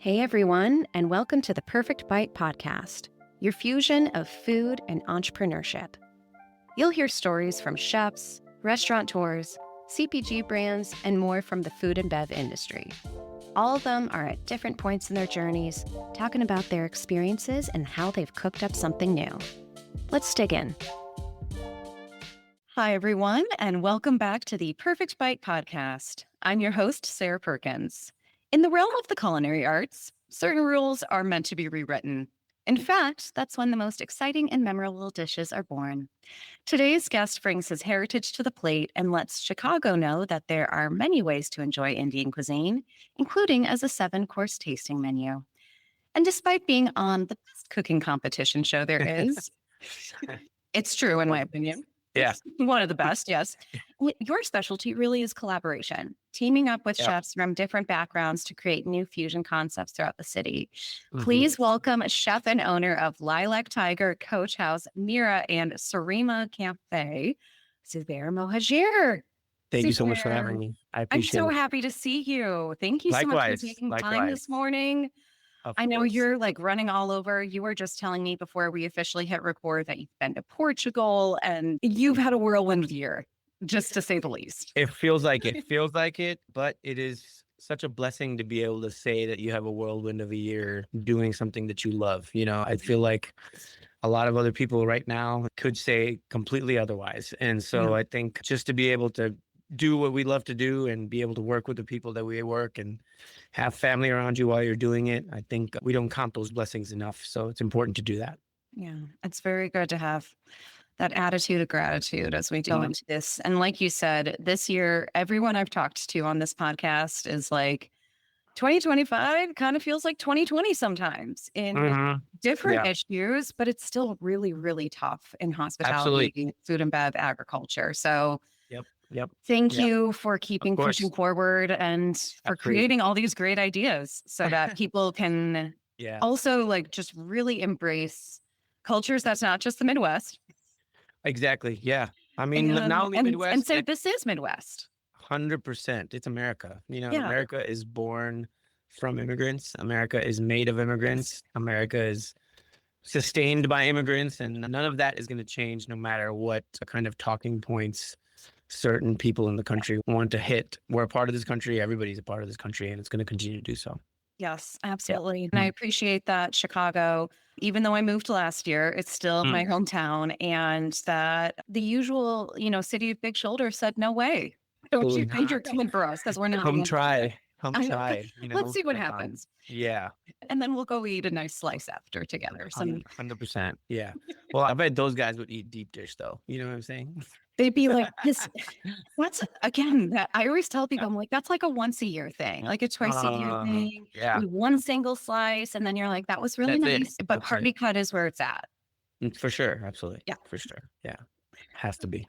Hey everyone, and welcome to the Perfect Bite podcast, your fusion of food and entrepreneurship. You'll hear stories from chefs, restaurateurs, CPG brands, and more from the food and bev industry. All of them are at different points in their journeys, talking about their experiences and how they've cooked up something new. Let's dig in. Hi everyone, and welcome back to the Perfect Bite podcast. I'm your host, Sarah Perkins. In the realm of the culinary arts, certain rules are meant to be rewritten. In fact, that's when the most exciting and memorable dishes are born. Today's guest brings his heritage to the plate and lets Chicago know that there are many ways to enjoy Indian cuisine, including as a 7-course tasting menu. And despite being on the best cooking competition show there is, it's true in my opinion. Yeah. One of the best, yes. Your specialty really is collaboration, teaming up with chefs from different backgrounds to create new fusion concepts throughout the city. Please welcome chef and owner of Lilac Tiger, Coach House, Mirra, and Sarima Café, Zubair Mohajir. Thank you so much for having me. I appreciate it. I'm so happy to see you. Thank you so much for taking time this morning. I know you're like running all over. You were just telling me before we officially hit record that you've been to Portugal and you've had a whirlwind year, just to say the least. It feels like it, but it is such a blessing to be able to say that you have a whirlwind of a year doing something that you love. You know, I feel like a lot of other people right now could say completely otherwise. And so I think just to be able to do what we love to do and be able to work with the people that we work and have family around you while you're doing it, I think we don't count those blessings enough. So it's important to do that. Yeah, it's very good to have that attitude of gratitude as we go into this. And like you said, this year, everyone I've talked to on this podcast is like, 2025 kind of feels like 2020 sometimes in different issues, but it's still really, really tough in hospitality, food and bev, agriculture. So thank you for keeping pushing forward and for creating all these great ideas so that people can also like just really embrace cultures that's not just the Midwest. Exactly. Yeah. I mean, not only Midwest. And so this is Midwest. 100%. It's America. You know, America is born from immigrants. America is made of immigrants. America is sustained by immigrants. And none of that is going to change no matter what kind of talking points certain people in the country want to hit. We're a part of this country. Everybody's a part of this country, and it's going to continue to do so. Yes, absolutely. And I appreciate that Chicago, even though I moved last year, it's still my hometown, and that the usual, city of big shoulders said, no way. Don't you think you're coming for us? Because we're not. Come try. Let's see what happens. Yeah. And then we'll go eat a nice slice after together. 100%. Yeah. Well, I bet those guys would eat deep dish though. You know what I'm saying? They'd be like, I always tell people, I'm like, that's like a once a year thing, like a twice a year thing. Yeah. With one single slice. And then you're like, that was really nice. But party cut is where it's at. For sure. Absolutely. Yeah. For sure. Yeah. Has to be.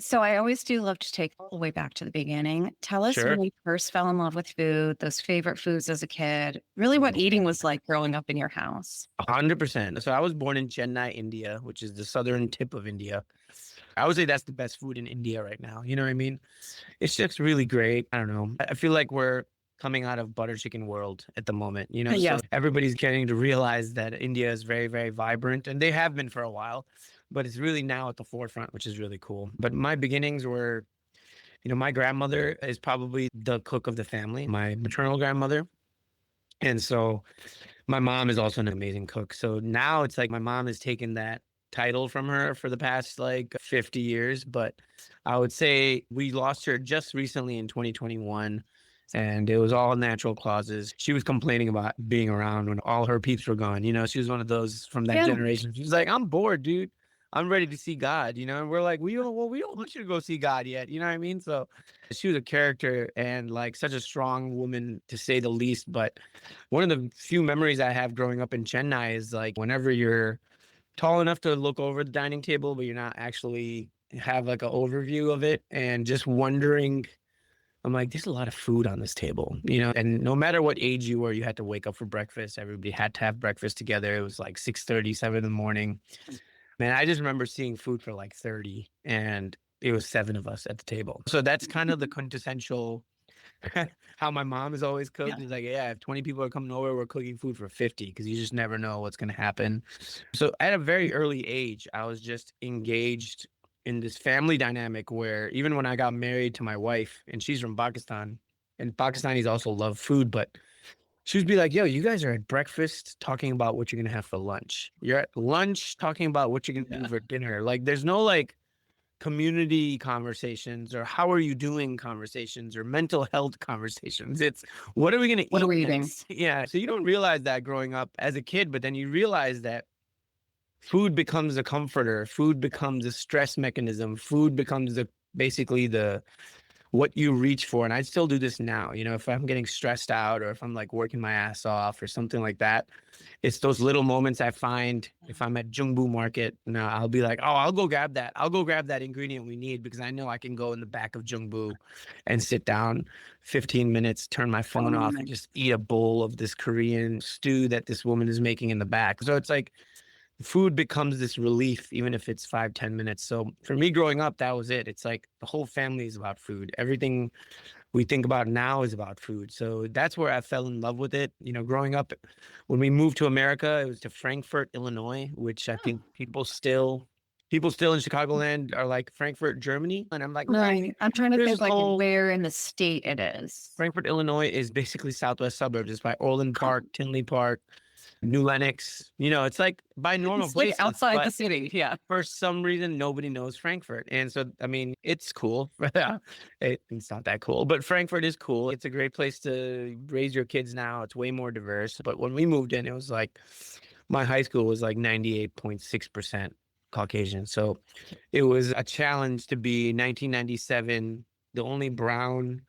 So I always do love to take all the way back to the beginning. Tell us when you first fell in love with food, those favorite foods as a kid, really what eating was like growing up in your house. 100%. So I was born in Chennai, India, which is the southern tip of India. I would say that's the best food in India right now. You know what I mean? It's just really great. I don't know. I feel like we're coming out of butter chicken world at the moment, so everybody's getting to realize that India is very, very vibrant, and they have been for a while, but it's really now at the forefront, which is really cool. But my beginnings were, my grandmother is probably the cook of the family, my maternal grandmother. And so my mom is also an amazing cook. So now it's like my mom has taken that title from her for the past like 50 years. But I would say we lost her just recently in 2021. And it was all natural causes. She was complaining about being around when all her peeps were gone. She was one of those from that generation. She's like, I'm bored, dude. I'm ready to see God, And we're like, we don't want you to go see God yet. You know what I mean? So she was a character and like such a strong woman, to say the least. But one of the few memories I have growing up in Chennai is like whenever you're tall enough to look over the dining table, but you're not actually have like an overview of it, and just wondering, I'm like, there's a lot of food on this table, and no matter what age you were, you had to wake up for breakfast. Everybody had to have breakfast together. It was like 6:30, 7 in the morning. Man, I just remember seeing food for like 30, and it was 7 of us at the table. So that's kind of the quintessential how my mom has always Yeah. cooked. It's like, yeah, if 20 people are coming over, we're cooking food for 50 because you just never know what's going to happen. So at a very early age, I was just engaged in this family dynamic where even when I got married to my wife, and she's from Pakistan, and Pakistanis also love food, but she would be like, yo, you guys are at breakfast talking about what you're going to have for lunch. You're at lunch talking about what you're going to do for dinner. Like, there's no like community conversations or how are you doing conversations or mental health conversations. It's what are we going to What are eat we eating? next? Yeah. So you don't realize that growing up as a kid, but then you realize that food becomes a comforter, food becomes a stress mechanism, food becomes basically the what you reach for. And I still do this now. You know, if I'm getting stressed out or if I'm like working my ass off or something like that, it's those little moments I find if I'm at Jungbu Market. Now I'll be like, oh, I'll go grab that. I'll go grab that ingredient we need because I know I can go in the back of Jungbu and sit down 15 minutes, turn my phone off and just eat a bowl of this Korean stew that this woman is making in the back. So it's like food becomes this relief, even if it's 5-10 minutes. So for me growing up, that was it. It's like the whole family is about food. Everything we think about now is about food. So that's where I fell in love with it. You know, growing up, when we moved to America, it was to Frankfurt, Illinois, which I think people still in Chicagoland are like Frankfurt, Germany. And I'm like, Right. I'm trying to there's think like whole where in the state it is. Frankfurt, Illinois is basically southwest suburbs. It's by Orland Park, Tinley Park, New Lenox. You know, it's like by normal It's like places. outside the city. Yeah. For some reason, nobody knows Frankfurt. And so, I mean, it's cool. It's not that cool, but Frankfurt is cool. It's a great place to raise your kids now. It's way more diverse. But when we moved in, it was like my high school was like 98.6% Caucasian. So it was a challenge to be 1997, the only brown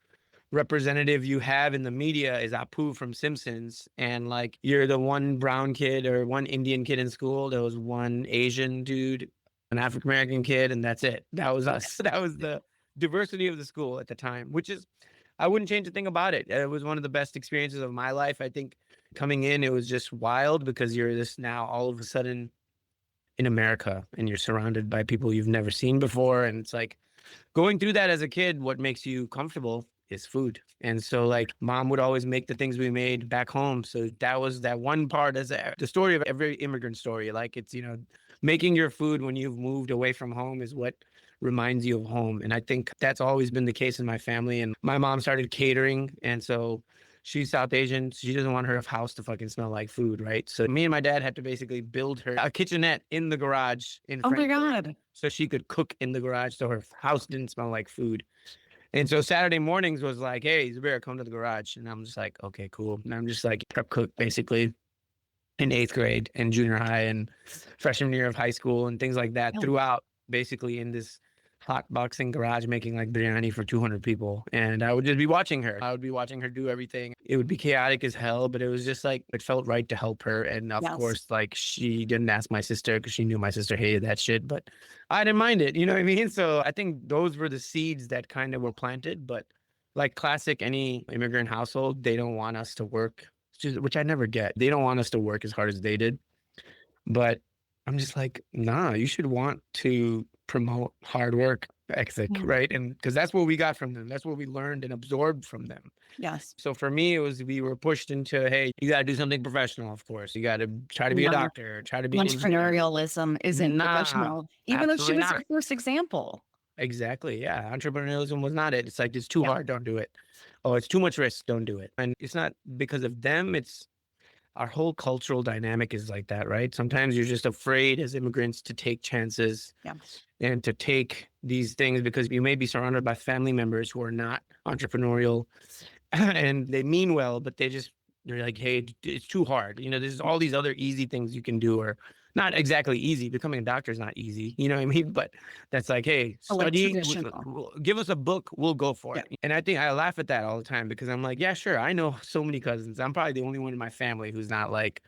representative you have in the media is Apu from Simpsons, and like you're the one brown kid or one Indian kid in school. There was one Asian dude, an African American kid, and that's it. That was us. That was the diversity of the school at the time, which is I wouldn't change a thing about it. It was one of the best experiences of my life. I think coming in, it was just wild because you're this now all of a sudden in America and you're surrounded by people you've never seen before, and it's like going through that as a kid, what makes you comfortable is food. And so like mom would always make the things we made back home. So that was that one part as the story of every immigrant story. Like it's, you know, making your food when you've moved away from home is what reminds you of home. And I think that's always been the case in my family. And my mom started catering. And so she's South Asian. So she doesn't want her house to fucking smell like food, right? So me and my dad had to basically build her a kitchenette in the garage in Oh my Frankfurt God. so she could cook in the garage so her house didn't smell like food. And so Saturday mornings was like, hey, Zubair, come to the garage. And I'm just like, okay, cool. And I'm just like prep cook basically in 8th grade and junior high and freshman year of high school and things like that throughout basically in this hot boxing garage making like biryani for 200 people. And I would just be watching her. I would be watching her do everything. It would be chaotic as hell, but it was just like, it felt right to help her. And of course, like she didn't ask my sister because she knew my sister hated that shit, but I didn't mind it. You know what I mean? So I think those were the seeds that kind of were planted, but like classic any immigrant household, they don't want us to work, which I never get. They don't want us to work as hard as they did. But I'm just like, nah, you should want to promote hard work ethic, right? And because that's what we got from them. That's what we learned and absorbed from them. Yes. So for me, it was we were pushed into, hey, you got to do something professional, of course. You got to try to be a doctor, try to be an engineer. Entrepreneurialism isn't professional, even though she was your first example. Exactly. Yeah. Entrepreneurialism was not it. It's like, it's too hard. Don't do it. Oh, it's too much risk. Don't do it. And it's not because of them. It's our whole cultural dynamic is like that, right? Sometimes you're just afraid as immigrants to take chances and to take these things because you may be surrounded by family members who are not entrepreneurial and they mean well, but they're like, hey, it's too hard. You know, there's all these other easy things you can do, or not exactly easy. Becoming a doctor is not easy. You know what I mean? But that's like, hey, study, give us a book. We'll go for it. And I think I laugh at that all the time because I'm like, yeah, sure. I know so many cousins. I'm probably the only one in my family who's not like,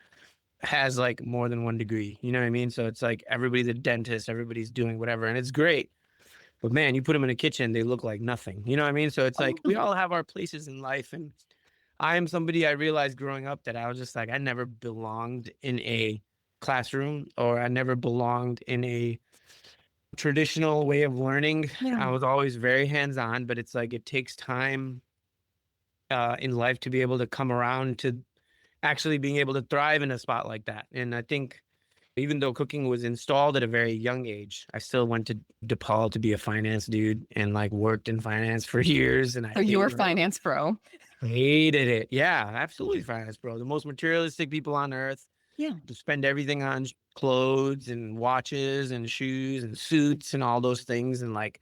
has like more than one degree. You know what I mean? So it's like everybody's a dentist. Everybody's doing whatever. And it's great. But man, you put them in a kitchen, they look like nothing. You know what I mean? So it's like we all have our places in life. And I am somebody I realized growing up that I was just like, I never belonged in a classroom or I never belonged in a traditional way of learning. I was always very hands-on, but it's like it takes time in life to be able to come around to actually being able to thrive in a spot like that. And I think even though cooking was installed at a very young age, I still went to DePaul to be a finance dude and like worked in finance for years. And I So you're hated it. finance pro. Hated it. Yeah, absolutely finance, bro. The most materialistic people on earth Yeah. to spend everything on clothes and watches and shoes and suits and all those things. And like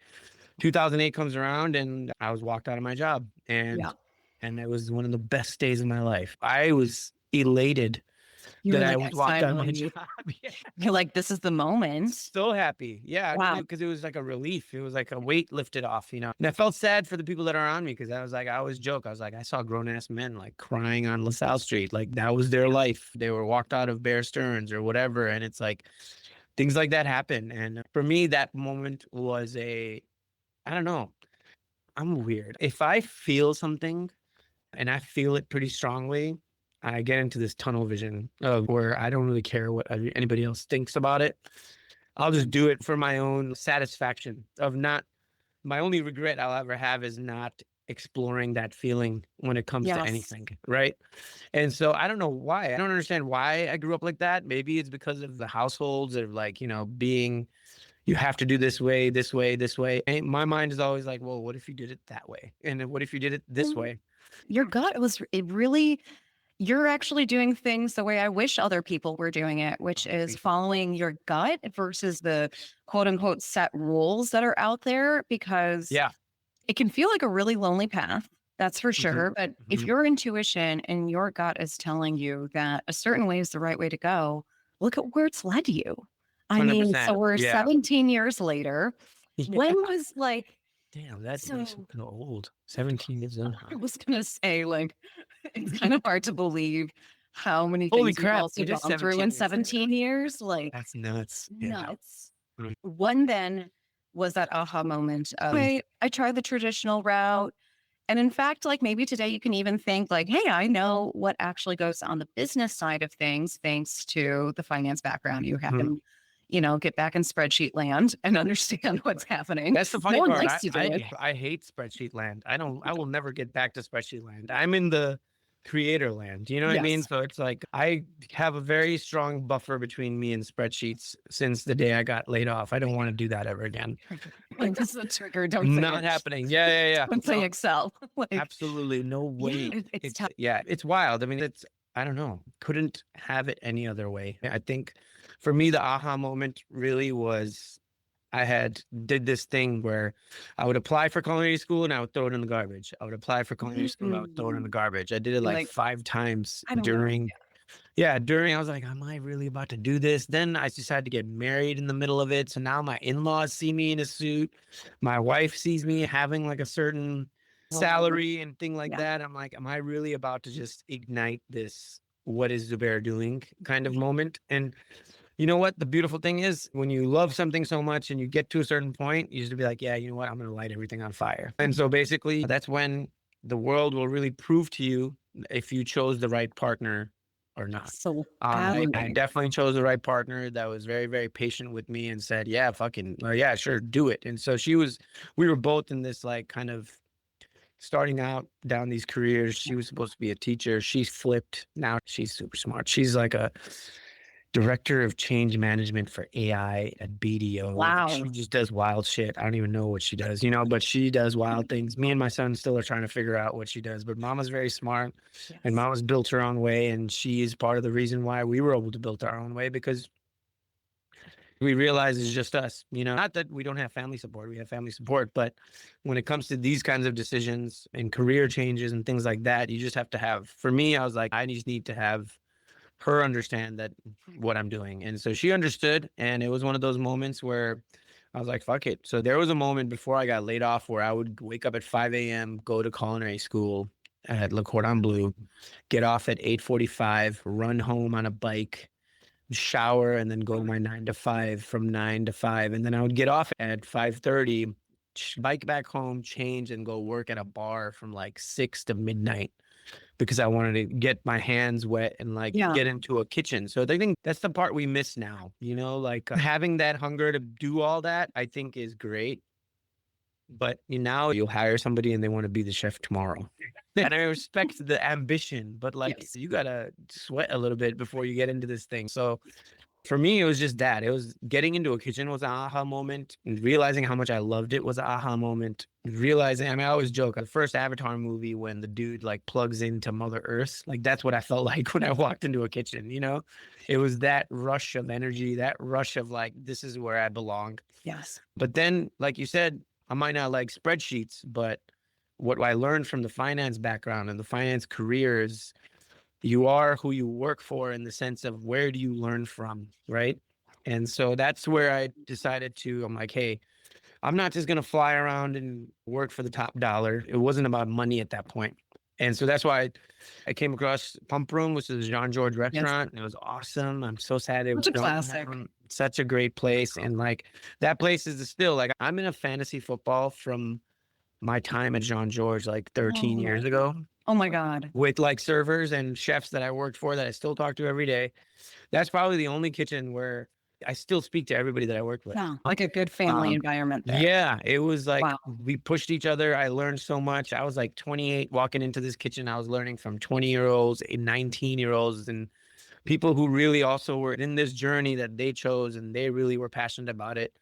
2008 comes around and I was walked out of my job Yeah. and it was one of the best days of my life. I was elated You that were I like, was I walked out of my finally, job. Yeah. you're like, this is the moment. So happy. Yeah. Wow. Because it was like a relief. It was like a weight lifted off, you know. And I felt sad for the people that are on me because I was like, I always joke. I was like, I saw grown ass men like crying on LaSalle Street. Like that was their life. They were walked out of Bear Stearns or whatever. And it's like things like that happen. And for me, that moment was I don't know. I'm weird. If I feel something and I feel it pretty strongly, I get into this tunnel vision of where I don't really care what anybody else thinks about it. I'll just do it for my own satisfaction of not, my only regret I'll ever have is not exploring that feeling when it comes to Yes. anything. Right. And so I don't know why. I don't understand why I grew up like that. Maybe it's because of the households of like, you know, being, you have to do this way, this way, this way. And my mind is always like, well, what if you did it that way? And then what if you did it this way? Your gut was it really, you're actually doing things the way I wish other people were doing it, which is following your gut versus the quote unquote set rules that are out there, because Yeah. it can feel like a really lonely path. That's for Mhm. sure. But if Mhm. your intuition and your gut is telling you that a certain way is the right way to go, look at where it's led you. I mean, so 100%. we're Yeah. 17 years later. When Yeah. was like, Damn, that so makes me feel old. 17 years old. I was going to say, like, it's kind of hard to believe how many Holy things we've crap, also it is gone through 17 in years later. 17 years. Like, That's nuts. Yeah. nuts. Mm. One then was that aha moment of, wait, I tried the traditional route. And in fact, like maybe today you can even think like, hey, I know what actually goes on the business side of things, thanks to the finance background you have, Mhm. and, you know, get back in spreadsheet land and understand what's happening. That's the funny No one part. likes to do it. I hate spreadsheet land. I will never get back to spreadsheet land. I'm in the creator land. You know what I mean? Yes. So it's like I have a very strong buffer between me and spreadsheets since the day I got laid off. I don't want to do that ever again. Like this is a trigger. Don't say Not it. happening. Yeah. Don't say No, Excel. Like, absolutely no way. yeah, it's tough. It's wild. I mean, I don't know. Couldn't have it any other way. I think for me, the aha moment really was I did this thing where I would apply for culinary school and I would throw it in the garbage. I would apply for culinary school and I would throw it in the garbage. I did it like Like, 5 times I don't know. during, I was like, am I really about to do this? Then I decided to get married in the middle of it. So now my in-laws see me in a suit. My wife sees me having like a certain salary and thing like Yeah. that. I'm like, am I really about to just ignite this, what is Zubair doing kind of moment? And you know what? The beautiful thing is when you love something so much and you get to a certain point, you just be like, yeah, you know what? I'm going to light everything on fire. And so basically that's when the world will really prove to you if you chose the right partner or not. So I badly. definitely chose the right partner that was very, very patient with me and said, yeah, fucking, yeah, sure, do it. And so we were both in this like kind of starting out down these careers. She was supposed to be a teacher. She's flipped. Now she's super smart. She's like a director of change management for AI at BDO. Wow. She just does wild shit. I don't even know what she does, but she does wild things. Me and my son still are trying to figure out what she does, but Mama's very smart and Mama's built her own way. And she is part of the reason why we were able to build our own way, because we realize it's just us, not that we don't have family support, we have family support, but when it comes to these kinds of decisions and career changes and things like that, you just have to have, for me, I was like, I just need to have her understand that what I'm doing. And so she understood. And it was one of those moments where I was like, fuck it. So there was a moment before I got laid off where I would wake up at 5 a.m., go to culinary school at Le Cordon Bleu, get off at 8:45, run home on a bike, shower, and then go to my 9 to 5 from 9 to 5. And then I would get off at 5:30, bike back home, change, and go work at a bar from like 6 to midnight, because I wanted to get my hands wet and like get into a kitchen. So I think that's the part we miss now, like having that hunger to do all that, I think is great. But now you'll hire somebody and they want to be the chef tomorrow. And I respect the ambition, but like Yes. you gotta sweat a little bit before you get into this thing. So for me, it was just that. It was getting into a kitchen was an aha moment. And realizing how much I loved it was an aha moment. Realizing, I mean, I always joke, the first Avatar movie when the dude like plugs into Mother Earth, like that's what I felt like when I walked into a kitchen, you know? It was that rush of energy, that rush of like, this is where I belong. Yes. But then, like you said, I might not like spreadsheets, but what I learned from the finance background and the finance career is you are who you work for in the sense of where do you learn from, right? And so that's where I decided to, I'm like, hey, I'm not just going to fly around and work for the top dollar. It wasn't about money at that point. And so that's why I came across Pump Room, which is a Jean George restaurant. And it was awesome. I'm so sad it was Such a gone. classic. Such a great place. And like that place is still like, I'm in a fantasy football from my time at Jean George, like 13 years ago. Oh my God. With like servers and chefs that I worked for that I still talk to every day. That's probably the only kitchen where I still speak to everybody that I worked with. No, like a good family environment there. Yeah, it was like Wow. we pushed each other. I learned so much. I was like 28 walking into this kitchen. I was learning from 20-year-olds and 19-year-olds and people who really also were in this journey that they chose and they really were passionate about it.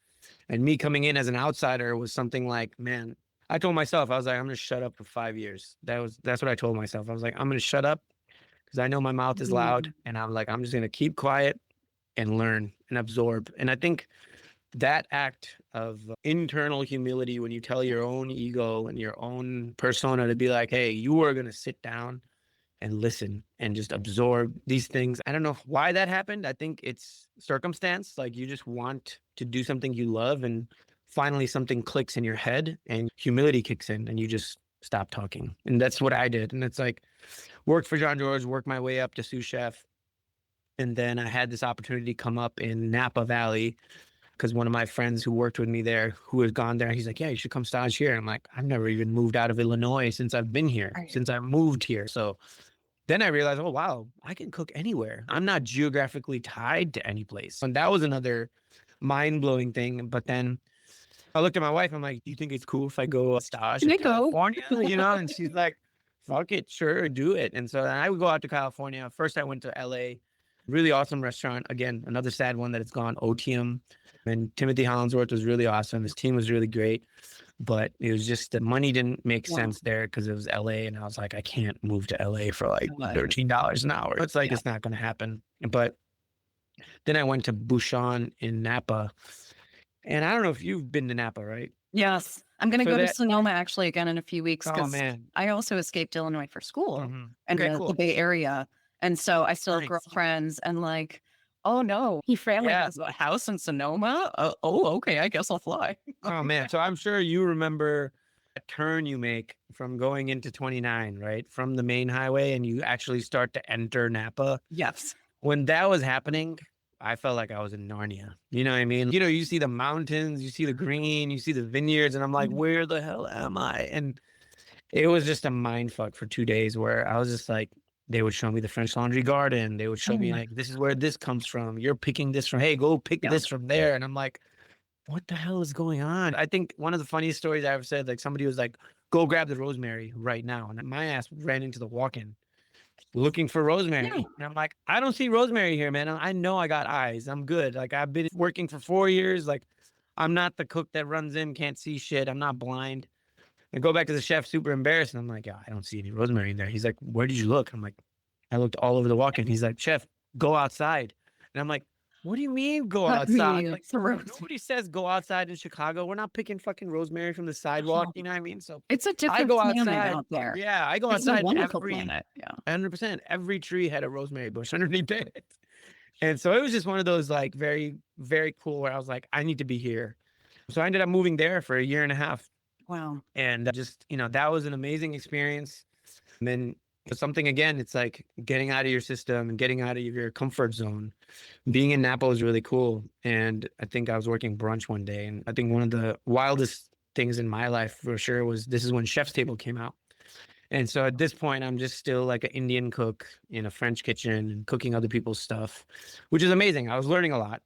And me coming in as an outsider was something like, man, I told myself, I was like, I'm going to shut up for 5 years. That's what I told myself. I was like, I'm going to shut up because I know my mouth is loud. And I'm like, I'm just going to keep quiet and learn and absorb. And I think that act of internal humility, when you tell your own ego and your own persona to be like, hey, you are going to sit down and listen and just absorb these things. I don't know why that happened. I think it's circumstance. Like you just want to do something you love and finally something clicks in your head and humility kicks in and you just stop talking. And that's what I did. And it's like worked for Jean George, worked my way up to sous chef. And then I had this opportunity come up in Napa Valley because one of my friends who worked with me there, who has gone there, he's like, yeah, you should come stage here. I'm like, I've never even moved out of Illinois since I've been here, since I moved here. So then I realized, oh, wow, I can cook anywhere. I'm not geographically tied to any place. And that was another mind-blowing thing. But then I looked at my wife. I'm like, do you think it's cool if I go stage in California? You know, and she's like, fuck it, sure, do it. And so then I would go out to California. First, I went to LA, really awesome restaurant. Again, another sad one that it's gone, Otium. And Timothy Hollingsworth was really awesome. His team was really great. But it was just the money didn't make sense there because it was LA. And I was like, I can't move to LA for like $13 an hour. It's like, it's not going to happen. But then I went to Bouchon in Napa. And I don't know if you've been to Napa, right? Yes. I'm going to go to Sonoma actually again in a few weeks because I also escaped Illinois for school and the Bay Area. And so I still have girlfriends and like, oh no, he family has a house in Sonoma. Oh, okay. I guess I'll fly. Oh man. So I'm sure you remember a turn you make from going into 29, right? From the main highway and you actually start to enter Napa. Yes. When that was happening, I felt like I was in Narnia. You know what I mean? You know, you see the mountains, you see the green, you see the vineyards, and I'm like, where the hell am I? And it was just a mind fuck for 2 days where I was just like, they would show me the French Laundry Garden. They would show me like, this is where this comes from. You're picking this from, hey, go pick this from there. And I'm like, what the hell is going on? I think one of the funniest stories I ever said, like somebody was like, go grab the rosemary right now. And my ass ran into the walk-in looking for rosemary. And I'm like, I don't see rosemary here, man. I know I got eyes. I'm good. Like I've been working for 4 years. Like I'm not the cook that runs in, can't see shit. I'm not blind. I go back to the chef, super embarrassed. And I'm like, I don't see any rosemary in there. He's like, where did you look? I'm like, I looked all over the walk-in. He's like, chef, go outside. And I'm like, what do you mean go outside? Like, nobody says go outside in Chicago. We're not picking fucking rosemary from the sidewalk. You know what I mean? So it's a different planet out there. Yeah, I go outside. It's a wonderful planet. Yeah, 100%. Every tree had a rosemary bush underneath it. And so it was just one of those like very, very cool where I was like, I need to be here. So I ended up moving there for a year and a half. Wow. And just, you know, that was an amazing experience. And then something again, it's like getting out of your system and getting out of your comfort zone. Being in Napa was really cool. And I think I was working brunch one day. And I think one of the wildest things in my life for sure was this is when Chef's Table came out. And so at this point, I'm just still like an Indian cook in a French kitchen and cooking other people's stuff, which is amazing. I was learning a lot.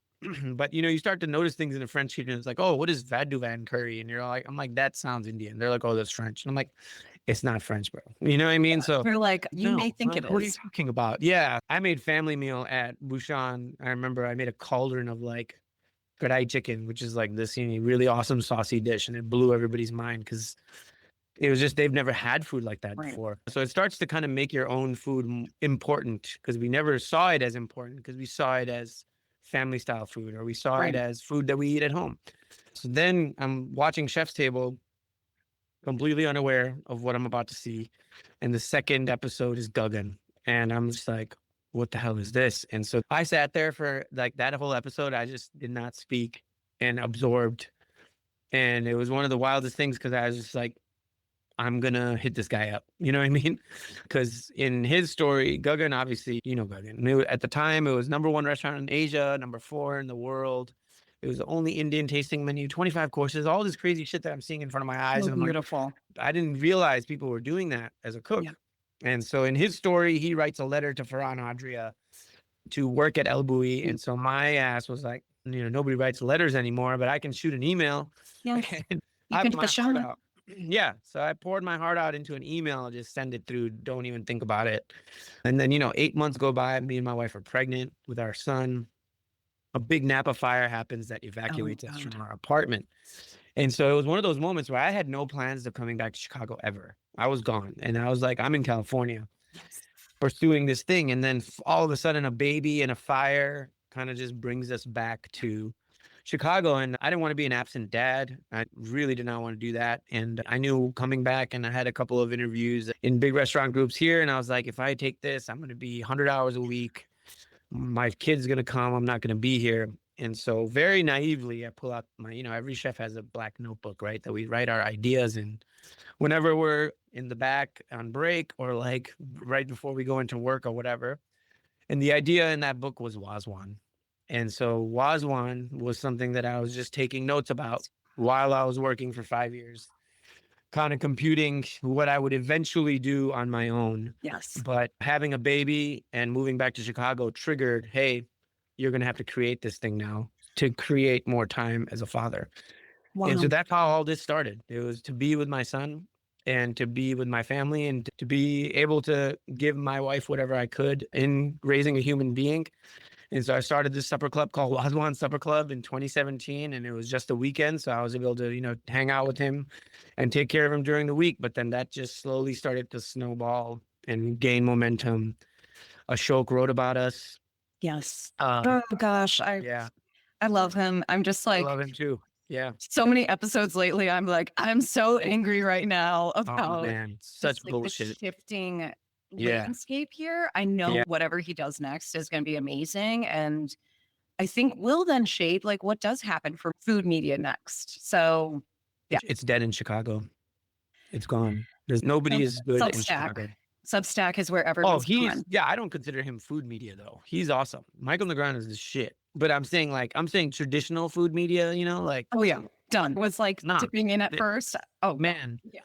But you start to notice things in the French kitchen. It's like, oh, what is Vaduvan curry? And you're like, I'm like, that sounds Indian. They're like, oh, that's French. And I'm like, it's not French, bro. You know what I mean? So We're like, you no, may think like, it what are you is. talking about? Yeah, I made family meal at Bouchon. I remember I made a cauldron of like karahi chicken, which is like this really awesome saucy dish, and it blew everybody's mind because it was just they've never had food like that Right. before. So it starts to kind of make your own food important because we never saw it as important because we saw it as family style food or we saw Right. it as food that we eat at home. So then I'm watching Chef's Table, completely unaware of what I'm about to see. And the second episode is Gaggan. And I'm just like, what the hell is this? And so I sat there for like that whole episode. I just did not speak and absorbed. And it was one of the wildest things because I was just like, I'm going to hit this guy up. You know what I mean? Because in his story, Gaggan, obviously, Gaggan. At the time, it was #1 restaurant in Asia, #4 in the world. It was the only Indian tasting menu, 25 courses, all this crazy shit that I'm seeing in front of my eyes. So And I'm like, beautiful. I didn't realize people were doing that as a cook. Yeah. And so in his story, he writes a letter to Farhan Adria to work at El Bui. And so my ass was like, nobody writes letters anymore, but I can shoot an email. Yes. And You I can put my fish heart on. out. Yeah. So I poured my heart out into an email, just send it through. Don't even think about it. And then, 8 months go by. Me and my wife are pregnant with our son. A big Napa fire happens that evacuates us from our apartment. And so it was one of those moments where I had no plans of coming back to Chicago ever. I was gone. And I was like, I'm in California pursuing this thing. And then all of a sudden a baby and a fire kind of just brings us back to Chicago. And I didn't want to be an absent dad. I really did not want to do that. And I knew coming back, and I had a couple of interviews in big restaurant groups here. And I was like, if I take this, I'm going to be 100 hours a week. My kid's going to come. I'm not going to be here. And so very naively, I pull out my, every chef has a black notebook, right? That we write our ideas in whenever we're in the back on break or like right before we go into work or whatever. And the idea in that book was Wazwan. And so Wazwan was something that I was just taking notes about while I was working for 5 years, kind of computing what I would eventually do on my own. Yes. But having a baby and moving back to Chicago triggered, hey, you're going to have to create this thing now to create more time as a father. Wow. And so that's how all this started. It was to be with my son and to be with my family and to be able to give my wife whatever I could in raising a human being. And so I started this supper club called Wazwan Supper Club in 2017. And it was just a weekend. So I was able to, hang out with him and take care of him during the week. But then that just slowly started to snowball and gain momentum. Ashok wrote about us. Yes. Oh gosh. I love him. I'm just I like, love him too. Yeah. so many episodes lately. I'm like, I'm so angry right now about man, such just, like, bullshit. the shifting Yeah. landscape here. I know whatever he does next is going to be amazing. And I think will then shape like what does happen for food media next. So yeah, It's dead in Chicago. It's gone. There's nobody as good in Chicago. Substack is where everyone's going. I don't consider him food media though. He's awesome. Michael Legrand is the shit. But I'm saying traditional food media, like, oh yeah, done. Was like dipping in at first. Oh man. Yeah.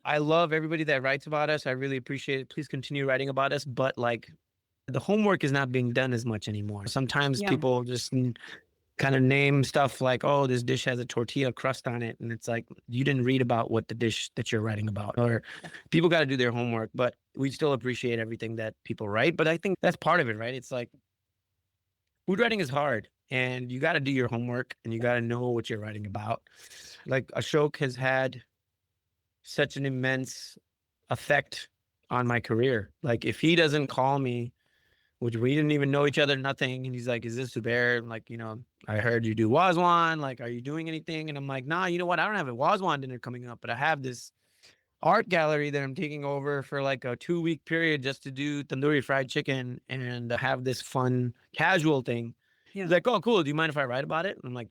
I love everybody that writes about us. I really appreciate it. Please continue writing about us. But like the homework is not being done as much anymore. Sometimes people just kind of name stuff like, oh, this dish has a tortilla crust on it. And it's like, you didn't read about what the dish that you're writing about, or people got to do their homework, but we still appreciate everything that people write. But I think that's part of it, right? It's like food writing is hard and you got to do your homework and you got to know what you're writing about. Like Ashok has had such an immense effect on my career. Like if he doesn't call me, which we didn't even know each other, nothing. And he's like, is this Zubair? I'm like, I heard you do Wazwan. Like, are you doing anything? And I'm like, nah, you know what? I don't have a Wazwan dinner coming up, but I have this art gallery that I'm taking over for like a 2-week period just to do tandoori fried chicken and have this fun casual thing. Yeah. He's like, oh, cool. Do you mind if I write about it? And I'm like,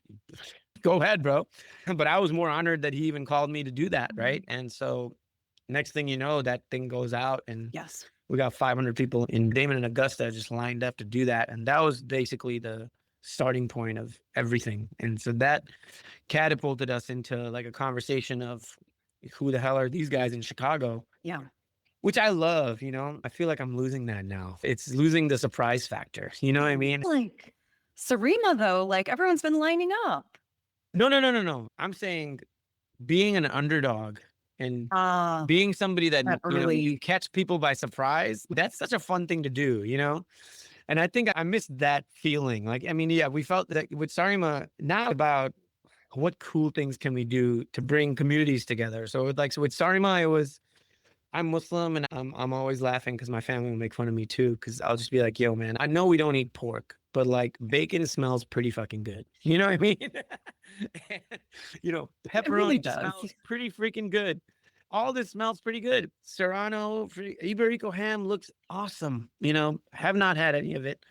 go ahead, bro. But I was more honored that he even called me to do that. Right. And so next thing you know, that thing goes out and we got 500 people in Damon and Augusta just lined up to do that. And that was basically the starting point of everything. And so that catapulted us into like a conversation of who the hell are these guys in Chicago? Yeah. Which I love, I feel like I'm losing that now. It's losing the surprise factor. You know what I mean? Like Sarima, though, like everyone's been lining up. No. I'm saying being an underdog and Ah, being somebody that, that you early. catch people by surprise. That's such a fun thing to do, And I think I missed that feeling. Like, I mean, yeah, we felt that with Sarima, now about what cool things can we do to bring communities together. So with Sarima, it was, I'm Muslim and I'm always laughing because my family will make fun of me too. Because I'll just be like, yo, man, I know we don't eat pork, but like bacon smells pretty fucking good. You know what I mean? And, It really pepperoni does. smells pretty freaking good. All this smells pretty good. Serrano, Iberico ham looks awesome. Have not had any of it.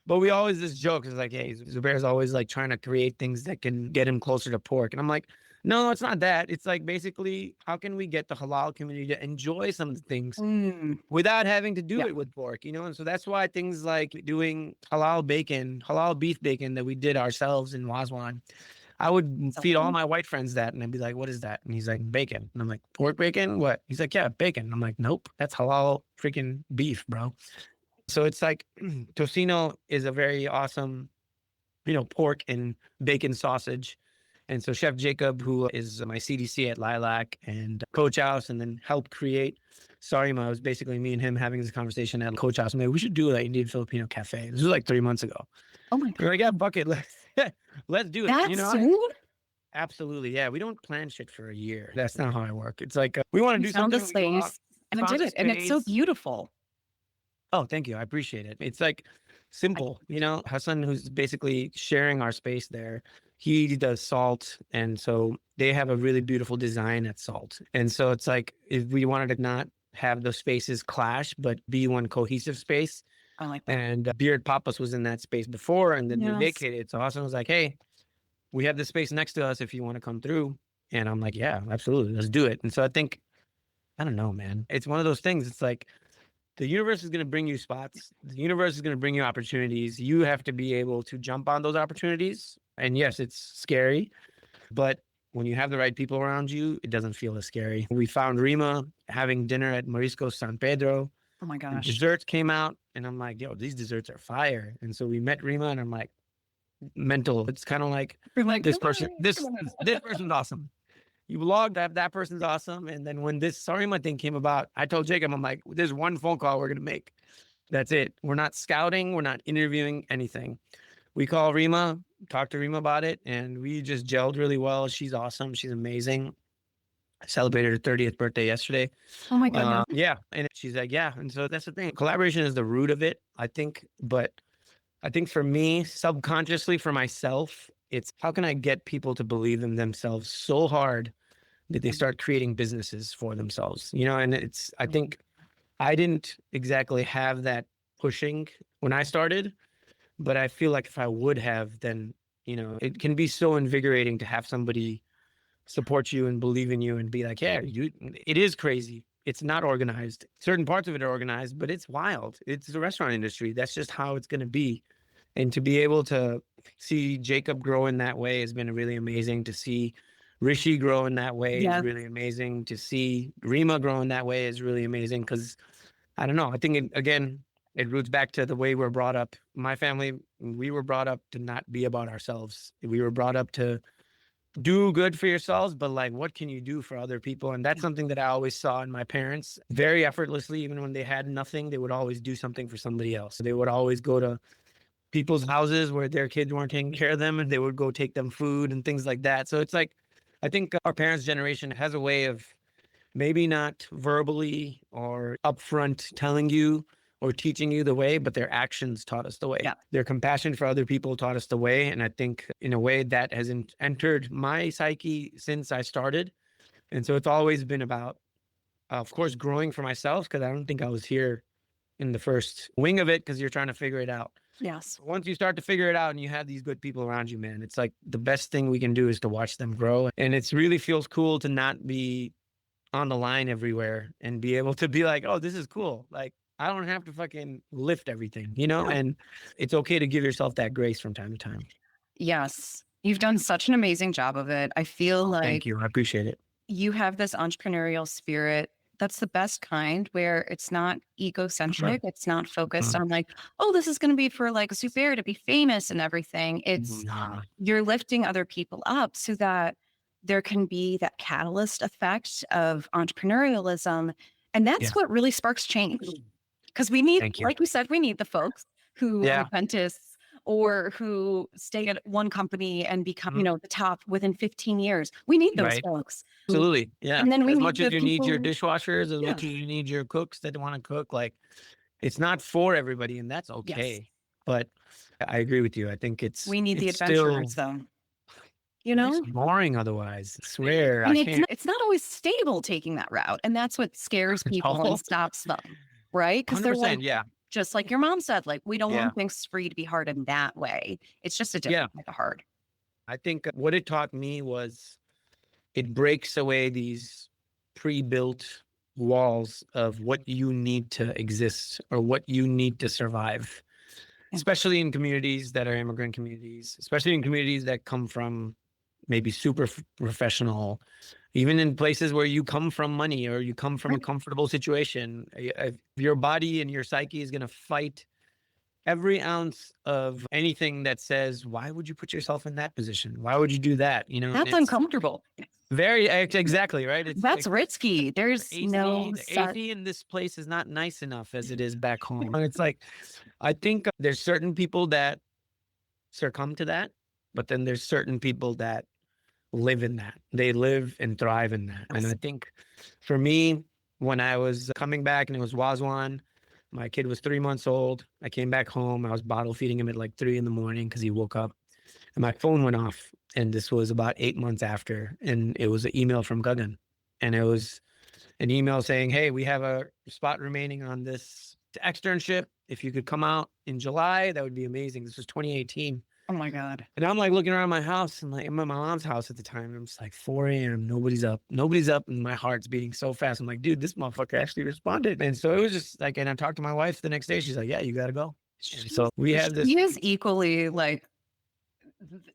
But we always this joke is like, hey, Zubair's always like trying to create things that can get him closer to pork. And I'm like, no, it's not that. It's like basically, how can we get the halal community to enjoy some of the things Mm, without having to do yeah, it with pork, And so that's why things like doing halal beef bacon that we did ourselves in Wazwan, I would feed all something. my white friends that, and I'd be like, what is that? And he's like, bacon. And I'm like, pork bacon? What? He's like, yeah, bacon. I'm like, nope, that's halal freaking beef, bro. So it's like tocino is a very awesome, pork and bacon sausage. And so Chef Jacob, who is my CDC at Lilac and Coach House, and then helped create Sarima, it was basically me and him having this conversation at Coach House. Maybe we should do like Indian Filipino cafe. This was like 3 months ago. Oh my We're God. like, yeah, bucket, let's do it. That soon? Absolutely. Yeah. We don't plan shit for a year. That's not how I work. It's like, we want to You do found a something. We go out, space and found did a it. And it's so space. beautiful. Oh, thank you. I appreciate it. It's like simple, Hassan, who's basically sharing our space there, he does salt. And so they have a really beautiful design at salt. And so it's like, if we wanted to not have the spaces clash, but be one cohesive space. I like that. And Beard Papas was in that space before, and then we Yes. vacated. So Hassan was like, hey, we have this space next to us if you want to come through. And I'm like, yeah, absolutely. Let's do it. And so I think, I don't know, man. It's one of those things. It's like, the universe is going to bring you spots. The universe is going to bring you opportunities. You have to be able to jump on those opportunities. And yes, it's scary, but when you have the right people around you, it doesn't feel as scary. We found Rima having dinner at Marisco San Pedro. Oh my And gosh. desserts came out, and I'm like, yo, these desserts are fire. And so we met Rima, and I'm like, mental. It's kind of like, You're like, this "Come person, on, this come on." this person's awesome. You vlogged that person's awesome. And then when this Sarima thing came about, I told Jacob, I'm like, there's one phone call we're gonna make. That's it. We're not scouting, we're not interviewing anything. We call Rima, talk to Rima about it, and we just gelled really well. She's awesome. She's amazing. I celebrated her 30th birthday yesterday. Oh my goodness. Yeah. And she's like, yeah. And so that's the thing. Collaboration is the root of it, I think. But I think for me, subconsciously for myself, it's how can I get people to believe in themselves so hard that they start creating businesses for themselves, and I think I didn't exactly have that pushing when I started, but I feel like if I would have, then, it can be so invigorating to have somebody support you and believe in you and be like, yeah, it is crazy. It's not organized. Certain parts of it are organized, but it's wild. It's the restaurant industry. That's just how it's going to be. And to be able to see Jacob grow in that way has been really amazing. To see Rishi grow in that way is really amazing. To see Rima grow in that way is really amazing. Because I don't know. I think, it roots back to the way we're brought up. My family, we were brought up to not be about ourselves. We were brought up to do good for yourselves, but like, what can you do for other people? And that's something that I always saw in my parents very effortlessly. Even when they had nothing, they would always do something for somebody else. They would always go to people's houses where their kids weren't taking care of them, and they would go take them food and things like that. So it's like, I think our parents' generation has a way of maybe not verbally or upfront telling you or teaching you the way, but their actions taught us the way. Yeah. Their compassion for other people taught us the way. And I think in a way that has entered my psyche since I started. And so it's always been about, of course, growing for myself, because I don't think I was here in the first wing of it, because you're trying to figure it out. Yes. Once you start to figure it out and you have these good people around you, man, it's like the best thing we can do is to watch them grow. And it really feels cool to not be on the line everywhere and be able to be like, oh, this is cool. Like, I don't have to fucking lift everything, and it's okay to give yourself that grace from time to time. Yes. You've done such an amazing job of it. I feel like Thank you. I appreciate it. you have this entrepreneurial spirit That's the best kind where it's not egocentric. It's not focused Mhm. on like, oh, this is going to be for like Zubair to be famous and everything. It's Nah. you're lifting other people up so that there can be that catalyst effect of entrepreneurialism. And Yeah. that's what really sparks change. Because we need, Thank you. like we said, we need the folks who are Yeah. apprentice or who stay at one company and become, Mhm. the top within 15 years. We need those Right. folks. Absolutely. Yeah. And then we As need much as the you need your people. dishwashers, as Yeah. much as you need your cooks that want to cook, like it's not for everybody, and that's Yes. okay. But I agree with you. I think We need the it's still adventurers though, you it's know? boring otherwise. I swear. I And can't it's not always stable taking that route. And that's what scares people and tell. stops them, right? Because they're like, 100%. Yeah. just like your mom said, like, we don't Yeah. want things for you to be hard in that way. It's just a Yeah. different type of hard. I think what it taught me was it breaks away these pre-built walls of what you need to exist or what you need to survive, Yeah. especially in communities that are immigrant communities, especially in communities that come from maybe super professional, even in places where you come from money or you come from a Right. comfortable situation. Your body and your psyche is going to fight every ounce of anything that says, why would you put yourself in that position? Why would you do that? You know, and That's it's uncomfortable. very exactly right. It's That's like risky. There's no the such. AC in this place is not nice enough as it is back home. And it's like, I think there's certain people that succumb to that, but then there's certain people that live in that. They live and thrive in that. And I think for me, when I was coming back and it was Wazwan, my kid was 3 months old. I came back home. I was bottle feeding him at like 3 in the morning because he woke up and my phone went off. And this was about 8 months after. And it was an email from Gaggan. And it was an email saying, hey, we have a spot remaining on this externship. If you could come out in July, that would be amazing. This was 2018. Oh my God. And I'm like looking around my house and like I'm at my mom's house at the time. And I'm just like 4 a.m. Nobody's up. Nobody's up. And my heart's beating so fast. I'm like, dude, this motherfucker actually responded. And so it was just like, and I talked to my wife the next day. She's like, yeah, you got to go. And so we had this. He is equally like,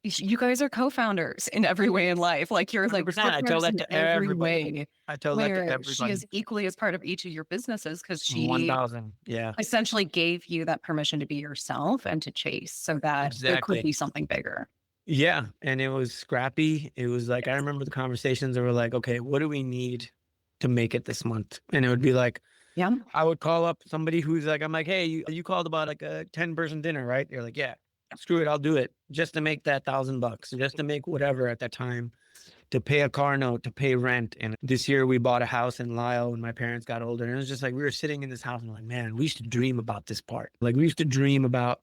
you guys are co-founders in every way in life. Like you're like 100%. I tell partners that in to every everybody. way. I tell that to Where she everybody. is equally as part of each of your businesses because she 1,000. Yeah, essentially gave you that permission to be yourself and to chase so that there could exactly. be something bigger. Yeah. And it was scrappy. It was like, I remember the conversations that were like, okay, what do we need to make it this month? And it would be like, Yeah. I would call up somebody who's like, I'm like, hey, you called about like a 10-person dinner, right? They're like, yeah, screw it. I'll do it just to make that $1,000, just to make whatever at that time, to pay a car note, to pay rent. And this year we bought a house in Lyle when my parents got older. And it was just like, we were sitting in this house and we're like, man, we used to dream about this part. Like we used to dream about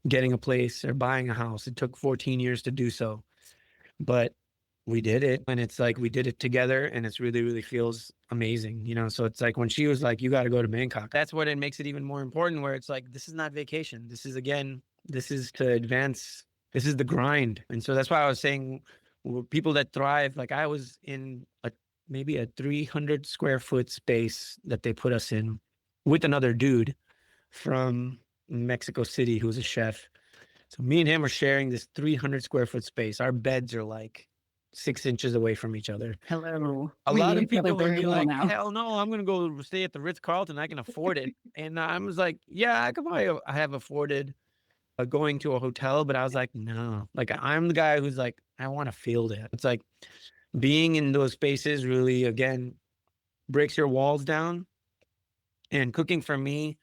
getting a place or buying a house. It took 14 years to do so, but we did it. And it's like, we did it together and it's really, really feels amazing, you know? So it's like when she was like, you got to go to Bangkok, that's what it makes it even more important, where it's like, this is not vacation. This is, again, this is to advance. This is the grind. And so that's why I was saying people that thrive, like I was in maybe a 300 square foot space that they put us in with another dude from Mexico City who's a chef. So me and him are sharing this 300 square foot space. Our beds are like 6 inches away from each other. Hello. A We lot know of each other people would very be well like, now. hell no, I'm going to go stay at the Ritz-Carlton. I can afford it. And I was like, yeah, I could probably have afforded going to a hotel. But I was like, no, like I'm the guy who's like, I want to feel that. It's like being in those spaces really, again, breaks your walls down. And cooking for me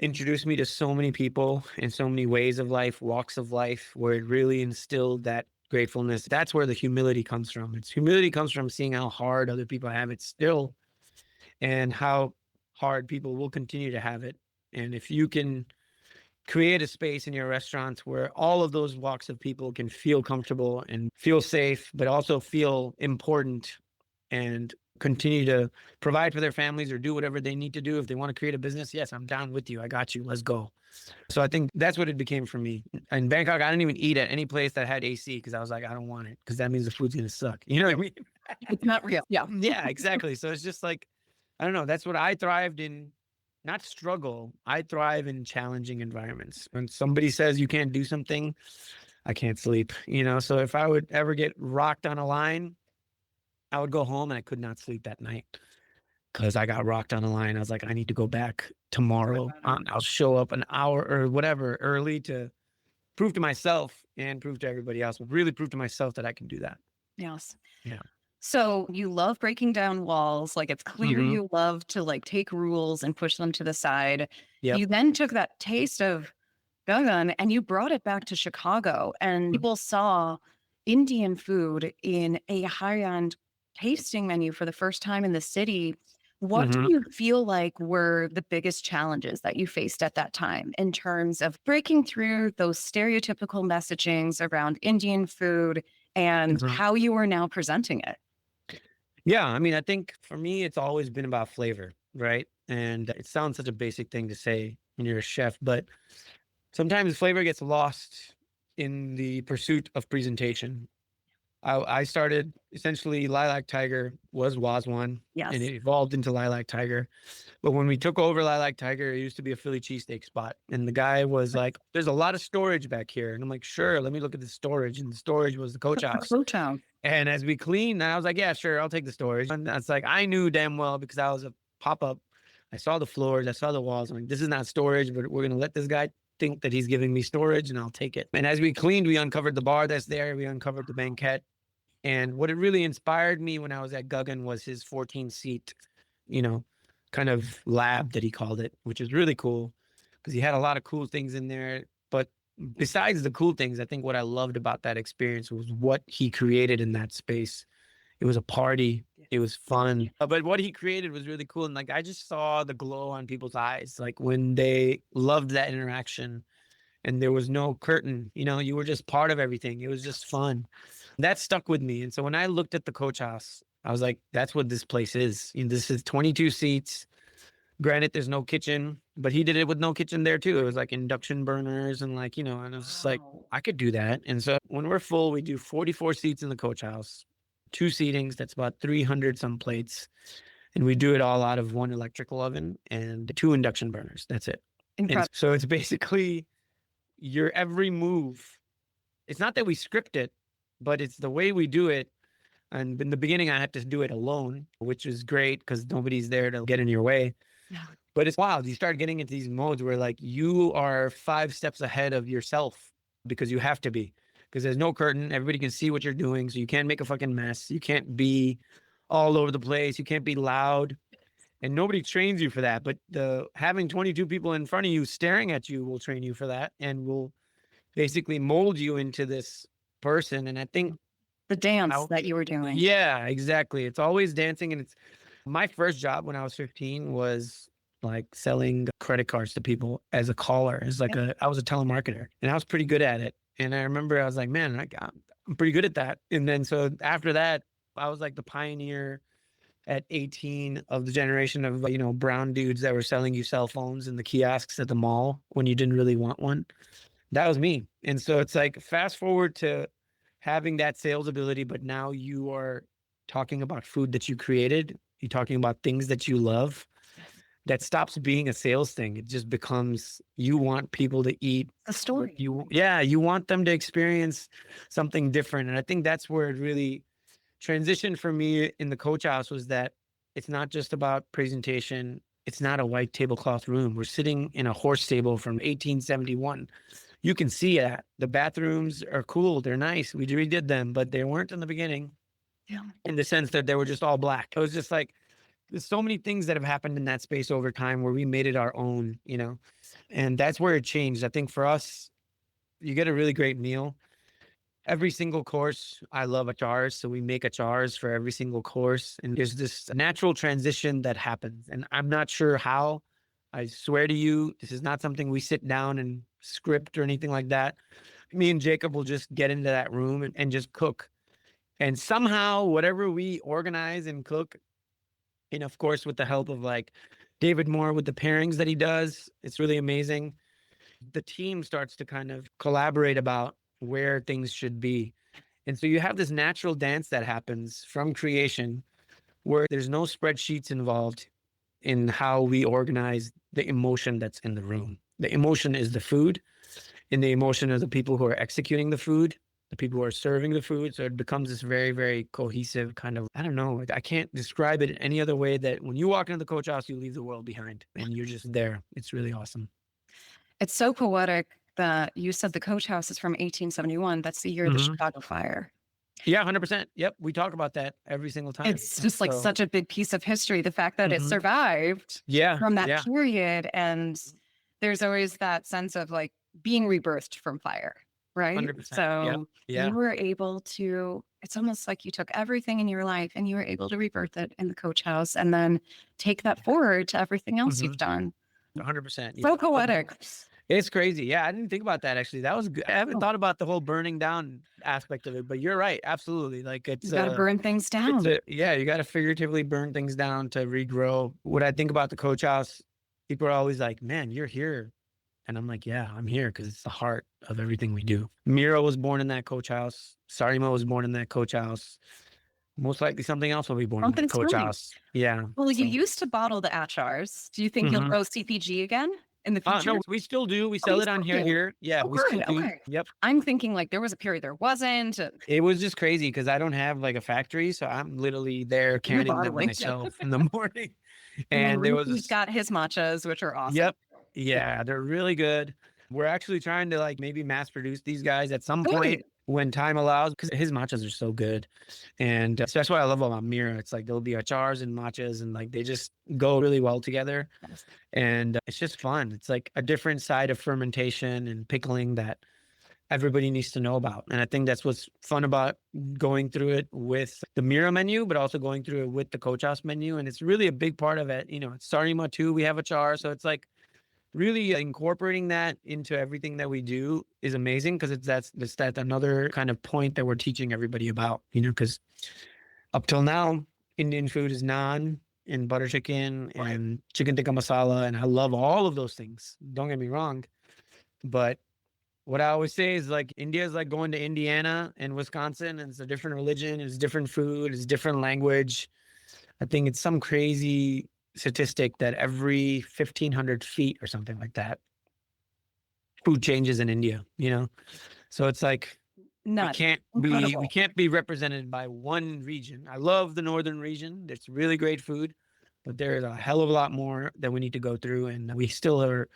introduced me to so many people in so many ways of life, walks of life, where it really instilled that gratefulness. That's where the humility comes from. It's humility comes from seeing how hard other people have it still and how hard people will continue to have it. And if you can create a space in your restaurants where all of those walks of people can feel comfortable and feel safe, but also feel important and continue to provide for their families or do whatever they need to do. If they want to create a business, yes, I'm down with you. I got you. Let's go. So I think that's what it became for me. In Bangkok, I didn't even eat at any place that had AC because I was like, I don't want it because that means the food's going to suck. You know what I mean? It's not real. Yeah. Yeah, exactly. So it's just like, I don't know. That's what I thrived in. Not struggle. I thrive in challenging environments. When somebody says you can't do something, I can't sleep, you know? So if I would ever get rocked on a line, I would go home and I could not sleep that night. because I got rocked on the line. I was like, I need to go back tomorrow. I'll show up an hour or whatever early to prove to myself and prove to everybody else, but really prove to myself that I can do that. Yes. Yeah. So you love breaking down walls. Like it's clear Mhm. you love to like take rules and push them to the side. Yep. You then took that taste of Gaggan and you brought it back to Chicago and people saw Indian food in a high-end tasting menu for the first time in the city. What do Mhm. you feel like were the biggest challenges that you faced at that time in terms of breaking through those stereotypical messagings around Indian food and Mhm. how you are now presenting it? Yeah, I mean, I think for me, it's always been about flavor, right? And it sounds such a basic thing to say when you're a chef, but sometimes flavor gets lost in the pursuit of presentation. I started essentially Lilac Tiger was one, and Yes. it evolved into Lilac Tiger. But when we took over Lilac Tiger, it used to be a Philly cheesesteak spot. And the guy was like, there's a lot of storage back here. And I'm like, sure, let me look at the storage. And the storage was the coach house. Bouchon. And as we cleaned, I was like, yeah, sure, I'll take the storage. And that's like, I knew damn well because I was a pop up. I saw the floors, I saw the walls. I'm like, this is not storage, but we're going to let this guy think that he's giving me storage and I'll take it. And as we cleaned, we uncovered the bar that's there. We uncovered the banquette. And what it really inspired me when I was at Gaggan was his 14-seat, you know, kind of lab that he called it, which is really cool because he had a lot of cool things in there. But besides the cool things, I think what I loved about that experience was what he created in that space. It was a party. It was fun. But what he created was really cool. And like, I just saw the glow on people's eyes, like when they loved that interaction and there was no curtain, you were just part of everything. It was just fun. That stuck with me. And so when I looked at the coach house, I was like, that's what this place is. This is 22 seats. Granted, there's no kitchen, but he did it with no kitchen there too. It was like induction burners and like, and I was just like, I could do that. And so when we're full, we do 44 seats in the coach house, 2 seatings. That's about 300 some plates. And we do it all out of 1 electrical oven and 2 induction burners. That's it. And Incredible. so it's basically your every move. It's not that we script it, but it's the way we do it. And in the beginning, I had to do it alone, which is great because nobody's there to get in your way. Yeah. But it's wild. You start getting into these modes where like you are 5 steps ahead of yourself because you have to be, because there's no curtain. Everybody can see what you're doing. So you can't make a fucking mess. You can't be all over the place. You can't be loud. And nobody trains you for that. But having 22 people in front of you staring at you will train you for that and will basically mold you into this person. And I think The dance that you were doing. yeah, exactly. It's always dancing. And it's my first job when I was 15 was like selling credit cards to people as a caller, I was a telemarketer and I was pretty good at it. And I remember I was like, man, I'm pretty good at that. And then so after that, I was like the pioneer at 18 of the generation of, brown dudes that were selling you cell phones in the kiosks at the mall when you didn't really want one. That was me. And so it's like, fast forward to having that sales ability, but now you are talking about food that you created. You're talking about things that you love. That stops being a sales thing. It just becomes, you want people to eat A story. you want them to experience something different. And I think that's where it really transitioned for me in the coach house, was that it's not just about presentation. It's not a white tablecloth room. We're sitting in a horse stable from 1871. You can see that the bathrooms are cool. They're nice. We redid them, but they weren't in the beginning. Yeah. In the sense that they were just all black. It was just like, there's so many things that have happened in that space over time where we made it our own, and that's where it changed. I think for us, you get a really great meal. Every single course, I love achars. So we make achars for every single course. And there's this natural transition that happens. And I'm not sure how. I swear to you, this is not something we sit down and script or anything like that. Me and Jacob will just get into that room and just cook. And somehow, whatever we organize and cook, and of course, with the help of like David Moore with the pairings that he does, it's really amazing. The team starts to kind of collaborate about where things should be. And so you have this natural dance that happens from creation where there's no spreadsheets involved in how we organize the emotion that's in the room. The emotion is the food, and the emotion is the people who are executing the food. the people who are serving the food. So it becomes this very, very cohesive kind of, I don't know, I can't describe it any other way that when you walk into the coach house, you leave the world behind and you're just there. It's really awesome. It's so poetic that you said the coach house is from 1871. That's the year of the Chicago fire. Yeah, 100%. Yep. We talk about that every single time. It's just like such a big piece of history. The fact that it survived from that period. And there's always that sense of like being rebirthed from fire, right? 100%. So you were able to, it's almost like you took everything in your life and you were able to rebirth it in the coach house and then take that forward to everything else you've done. 100%. So poetic. It's crazy. Yeah, I didn't think about that actually. That was good. I haven't thought about the whole burning down aspect of it, but you're right. Absolutely. Like it's you got to burn things down. You got to figuratively burn things down to regrow. What I think about the coach house, people are always like, "Man, you're here," and I'm like, "Yeah, I'm here because it's the heart of everything we do." Mirra was born in that coach house. Sarima was born in that coach house. Most likely something else will be born in that coach house. Yeah. Well, you used to bottle the achars. Do you think you'll go CPG again? In the future? No, we still do. We sell it on here. Yeah, we still do. Okay. Yep. I'm thinking like there was a period there wasn't. It was just crazy because I don't have like a factory, so I'm literally there canning them myself in the morning. And there was he's got his matchas, which are awesome. Yep. Yeah, they're really good. We're actually trying to like maybe mass produce these guys at some point when time allows, because his matchas are so good. And so that's what I love about Mirra. It's like there'll be achars and matchas and like they just go really well together. And it's just fun. It's like a different side of fermentation and pickling that everybody needs to know about. And I think that's what's fun about going through it with the Mirra menu, but also going through it with the Coach House menu. And it's really a big part of it. You know, it's Sarima too. We have achar. So it's like really incorporating that into everything that we do is amazing because that's another kind of point that we're teaching everybody about, you know, because up till now, Indian food is naan and butter chicken and chicken tikka masala. And I love all of those things. Don't get me wrong. But what I always say is like India is like going to Indiana and Wisconsin, and it's a different religion, it's different food, it's different language. I think it's some crazy statistic that every 1,500 feet or something like that, food changes in India, you know? So it's like, we can't be represented by one region. I love the northern region. It's really great food, but there's a hell of a lot more that we need to go through. And we still are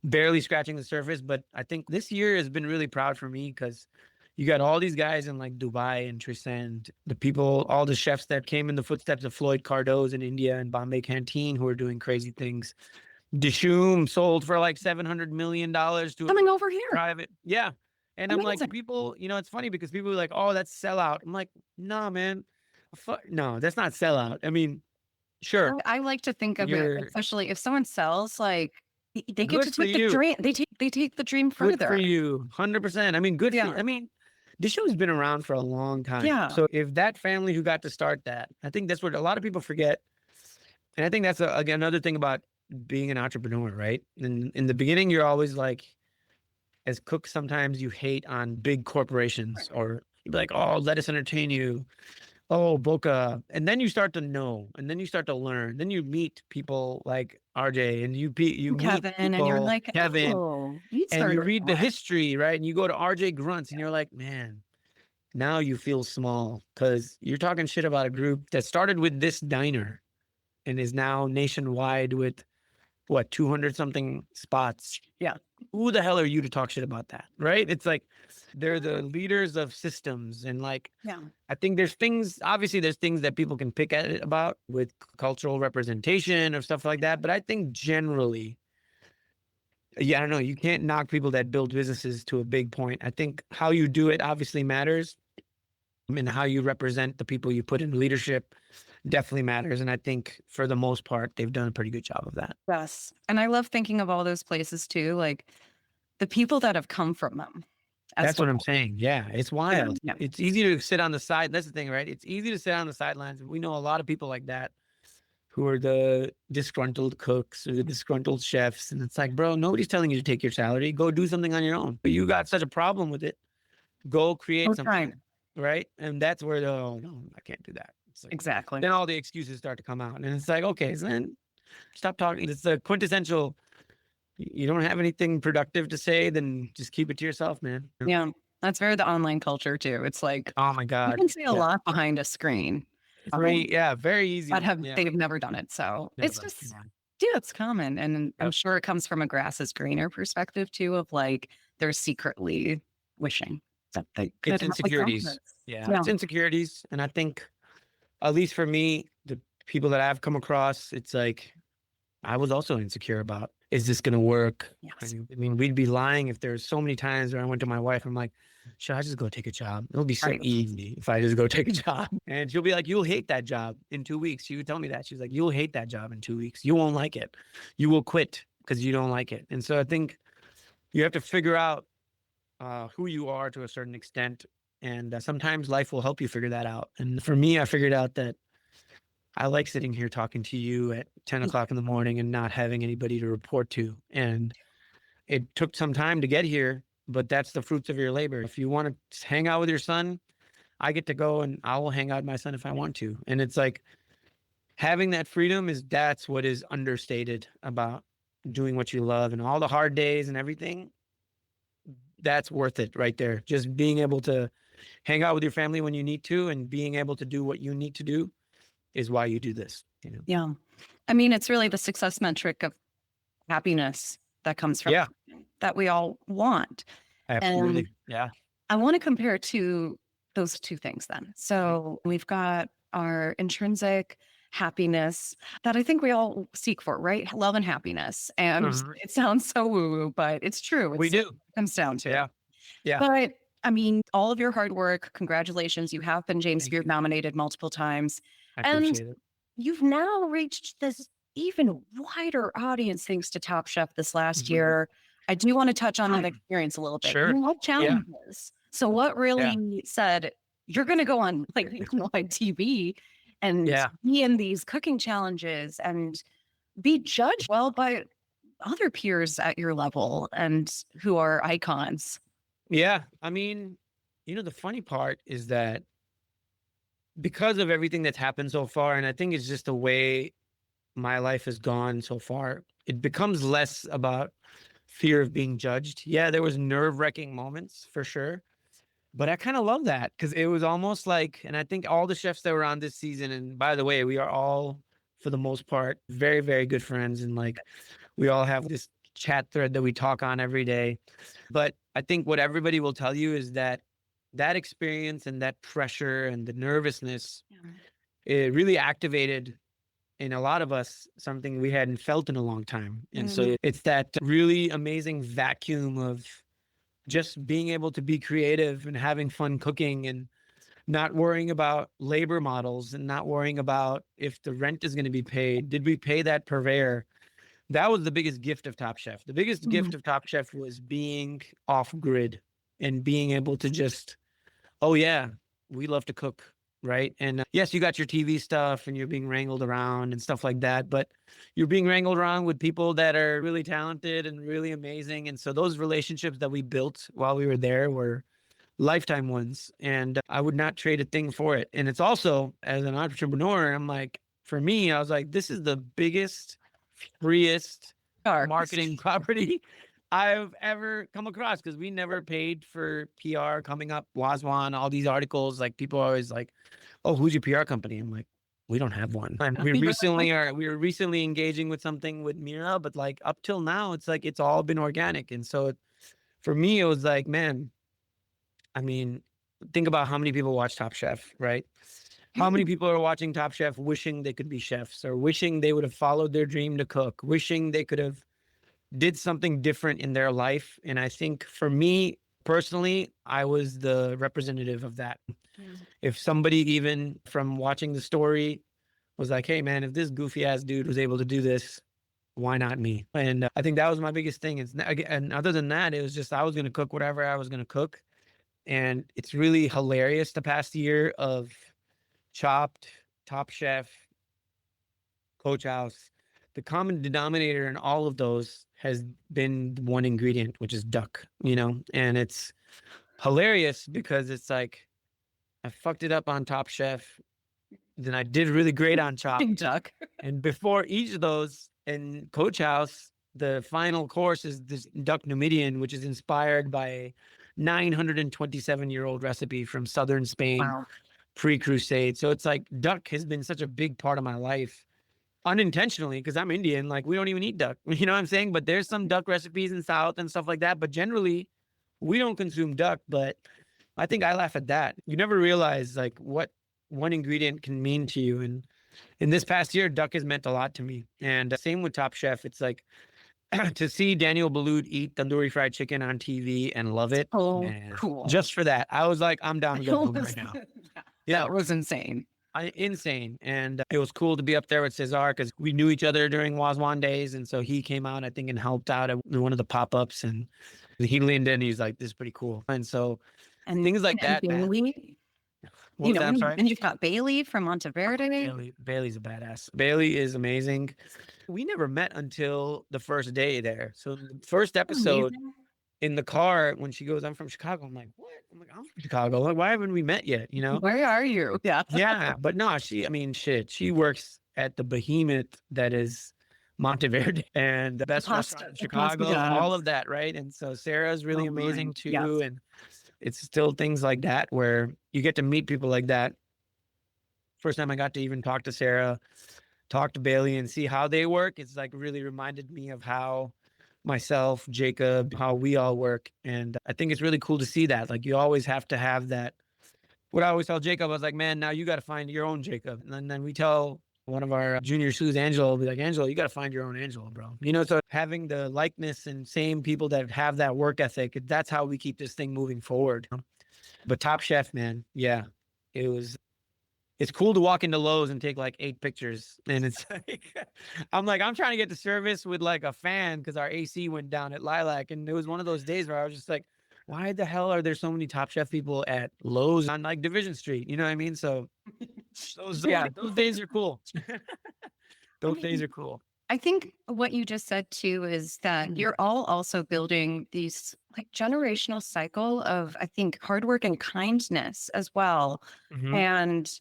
barely scratching the surface. But I think this year has been really proud for me because you got all these guys in like Dubai and Tristan, the people, all the chefs that came in the footsteps of Floyd Cardo's in India and Bombay Canteen who are doing crazy things. Dishoom sold for like $700 million to coming over here. Private. Yeah. And I'm like, people, you know, it's funny because people are like, oh, that's sellout. I'm like, nah, man. No, that's not sellout. I mean, sure. I like to think of it, especially if someone sells, like they get to take the dream. They take the dream further. Good for you. 100%. I mean, good for you. I mean, this show's been around for a long time. Yeah. So if that family who got to start that, I think that's what a lot of people forget. And I think that's again, another thing about being an entrepreneur, right? In the beginning, you're always like, as cooks, sometimes you hate on big corporations or you'd be like, oh, let us entertain you. Oh, Boca. And then you start to know, and then you start to learn. Then you meet people like RJ and you Kevin, meet people, and you're like, Kevin, oh, and you read the history, right? And you go to RJ Grunts and you're like, man, now you feel small because you're talking shit about a group that started with this diner and is now nationwide with what, 200 something spots. Yeah. Who the hell are you to talk shit about that? Right. It's like, they're the leaders of systems. And like, I think there's things that people can pick at it about with cultural representation or stuff like that. But I think generally, I don't know, you can't knock people that build businesses to a big point. I think how you do it obviously matters. I mean, how you represent the people you put in leadership definitely matters. And I think for the most part, they've done a pretty good job of that. Yes. And I love thinking of all those places too, like the people that have come from them. That's what I'm saying. Yeah, it's wild. Yeah. It's easy to sit on the side. That's the thing, right? It's easy to sit on the sidelines. We know a lot of people like that who are the disgruntled cooks or the disgruntled chefs. And it's like, bro, nobody's telling you to take your salary. Go do something on your own. But you got such a problem with it. Go create something. Right? And that's where no, I can't do that. It's like, exactly. Then all the excuses start to come out. And it's like, okay, so then stop talking. It's the quintessential, you don't have anything productive to say, then just keep it to yourself, man. Yeah. That's very the online culture too. It's like Oh my you God. can say a Yeah. lot behind a screen, It's very, yeah, very easy. but Yeah. they've never done it. So it's Never. just, Yeah. yeah, it's common. And I'm Yep. sure it comes from a grass is greener perspective too, of like they're secretly wishing that they could It's have like done insecurities. this. Yeah. Yeah. It's insecurities. And I think, at least for me, the people that I've come across, it's like, I was also insecure about, is this going to work? Yes. I mean, we'd be lying if there's so many times where I went to my wife, I'm like, should I just go take a job? It'll be so Right. easy if I just go take a job. And she'll be like, you'll hate that job in 2 weeks. She would tell me that. She's like, you'll hate that job in 2 weeks. You won't like it. You will quit because you don't like it. And so I think you have to figure out who you are to a certain extent. And sometimes life will help you figure that out. And for me, I figured out that I like sitting here talking to you at 10 o'clock in the morning and not having anybody to report to. And it took some time to get here, but that's the fruits of your labor. If you want to hang out with your son, I get to go and I will hang out with my son if I want to. And it's like having that freedom that's what is understated about doing what you love, and all the hard days and everything. That's worth it right there. Just being able to hang out with your family when you need to and being able to do what you need to do is why you do this, you know? Yeah. I mean, it's really the success metric of happiness that comes from Yeah, that we all want. absolutely. And Yeah. I want to compare to those two things then. So we've got our intrinsic happiness that I think we all seek for, right? Love and happiness. And Mhm. it sounds so woo-woo, but it's true. We It do. comes down to it. Yeah. Yeah. But I mean, all of your hard work, congratulations. You have been James Thank Beard you. nominated multiple times. I And appreciate it. you've now reached this even wider audience thanks to Top Chef this last Mhm. year. I do want to touch on that experience a little bit. Sure. You had Yeah. challenges. So what Yeah. really said you're going to go on like nationwide TV and Yeah. be in these cooking challenges and be judged well by other peers at your level and who are icons? Yeah. I mean, the funny part is that because of everything that's happened so far, and I think it's just the way my life has gone so far, it becomes less about fear of being judged. Yeah, there was nerve-wracking moments for sure, but I kind of love that because it was almost like, and I think all the chefs that were on this season, and by the way, we are all, for the most part, very, very good friends, and like we all have this chat thread that we talk on every day. But I think what everybody will tell you is that that experience and that pressure and the nervousness, it really activated in a lot of us something we hadn't felt in a long time. And so it's that really amazing vacuum of just being able to be creative and having fun cooking and not worrying about labor models and not worrying about if the rent is going to be paid. Did we pay that purveyor? That was the biggest gift of Top Chef. The biggest gift of Top Chef was being off grid and being able to just, oh yeah, we love to cook, right? And yes, you got your TV stuff and you're being wrangled around and stuff like that, but you're being wrangled around with people that are really talented and really amazing. And so those relationships that we built while we were there were lifetime ones, and I would not trade a thing for it. And it's also, as an entrepreneur, I'm like, for me, I was like, this is the biggest, freest Dark. marketing property I've ever come across, because we never paid for PR coming up, Wazwan, all these articles. Like people are always like, oh, who's your PR company? I'm like, we don't have one. And we were recently engaging with something with Mirra, but like up till now, it's like, it's all been organic. And so for me, it was like, man, I mean, think about how many people watch Top Chef, right? How many people are watching Top Chef wishing they could be chefs, or wishing they would have followed their dream to cook, wishing they could have did something different in their life. And I think for me personally, I was the representative of that. If somebody even from watching the story was like, hey man, if this goofy ass dude was able to do this, why not me? And I think that was my biggest thing. And other than that, it was just, I was going to cook whatever I was going to cook. And it's really hilarious the past year of Chopped, Top Chef, Coach House. The common denominator in all of those has been one ingredient, which is duck, and it's hilarious because it's like, I fucked it up on Top Chef, then I did really great on Chopped. Duck. And before each of those in Coach House, the final course is this duck Numidian, which is inspired by 927-year-old recipe from southern Spain, Wow. pre-Crusade. So it's like duck has been such a big part of my life unintentionally because I'm Indian. Like we don't even eat duck. You know what I'm saying? But there's some duck recipes in South and stuff like that. But generally, we don't consume duck. But I think I laugh at that. You never realize like what one ingredient can mean to you. And in this past year, duck has meant a lot to me. And same with Top Chef. It's like to see Daniel Boulud eat tandoori fried chicken on TV and love it. Oh, Man, cool. just for that, I was like, I'm down to go home right now. Yeah, That was insane. insane. And it was cool to be up there with Cesar because we knew each other during Wazwan days. And so he came out, I think, and helped out at one of the pop-ups. And he leaned in. He's like, this is pretty cool. And so And things like that, man. Bailey, What you was know, that? I'm sorry? and you've got Bailey from Monteverde. Bailey's a badass. Bailey is amazing. We never met until the first day there. So the first episode Amazing. in the car, when she goes, I'm from Chicago. I'm like, what? I'm like, I'm from Chicago. Like, why haven't we met yet? You know? Where are you? Yeah. Yeah. But no, she works at the behemoth that is Monteverde and the best restaurant in Chicago, all of that. Right. And so Sarah's really amazing too. Yes. And it's still things like that where you get to meet people like that. First time I got to even talk to Sarah, talk to Bailey and see how they work. It's like really reminded me of how myself, Jacob, how we all work. And I think it's really cool to see that. Like you always have to have that. What I always tell Jacob, I was like, man, now you got to find your own Jacob. And then we tell one of our junior sous, Angelo, will be like, Angelo, you got to find your own Angelo, bro. You know, so having the likeness and same people that have that work ethic, that's how we keep this thing moving forward. But Top Chef, man, yeah, it's cool to walk into Lowe's and take like 8 pictures. And it's like, I'm trying to get to service with like a fan because our AC went down at Lilac. And it was one of those days where I was just like, why the hell are there so many Top Chef people at Lowe's on like Division Street? You know what I mean? So those days are cool. Those days are cool. I think what you just said too is that you're all also building these like generational cycle of, I think, hard work and kindness as well. Mhm. And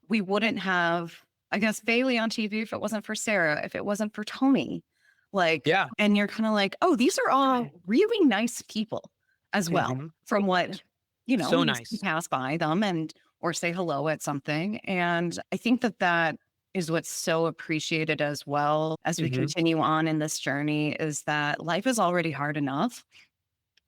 we wouldn't have, I guess, Bailey on TV if it wasn't for Sarah, if it wasn't for Tony. Like, Yeah. and you're kind of like, oh, these are all really nice people as well, Mhm. from what, you know, So you nice. pass by them and or say hello at something. And I think that is what's so appreciated as well as we Mhm. continue on in this journey is that life is already hard enough.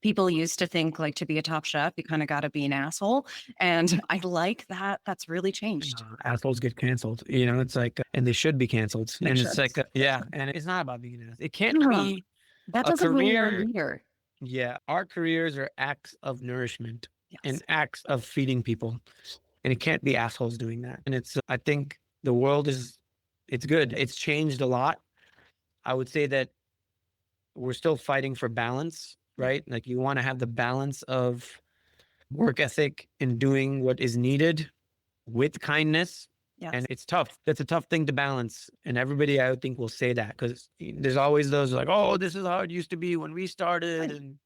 People used to think like to be a top chef, you kind of got to be an asshole. And I like that. That's really changed. Assholes get canceled. You know, it's like, and they should be canceled. They And it's should. like, yeah. And it's not about being an asshole. It can't No. be That a doesn't mean you're a career. leader. Yeah. Our careers are acts of nourishment Yes. and acts of feeding people. And it can't be assholes doing that. And I think the world it's good. It's changed a lot. I would say that we're still fighting for balance, right? Like you want to have the balance of work ethic and doing what is needed with kindness. Yes. And it's tough. That's a tough thing to balance. And everybody, I would think, will say that because there's always those like, oh, this is how it used to be when we started. Right. And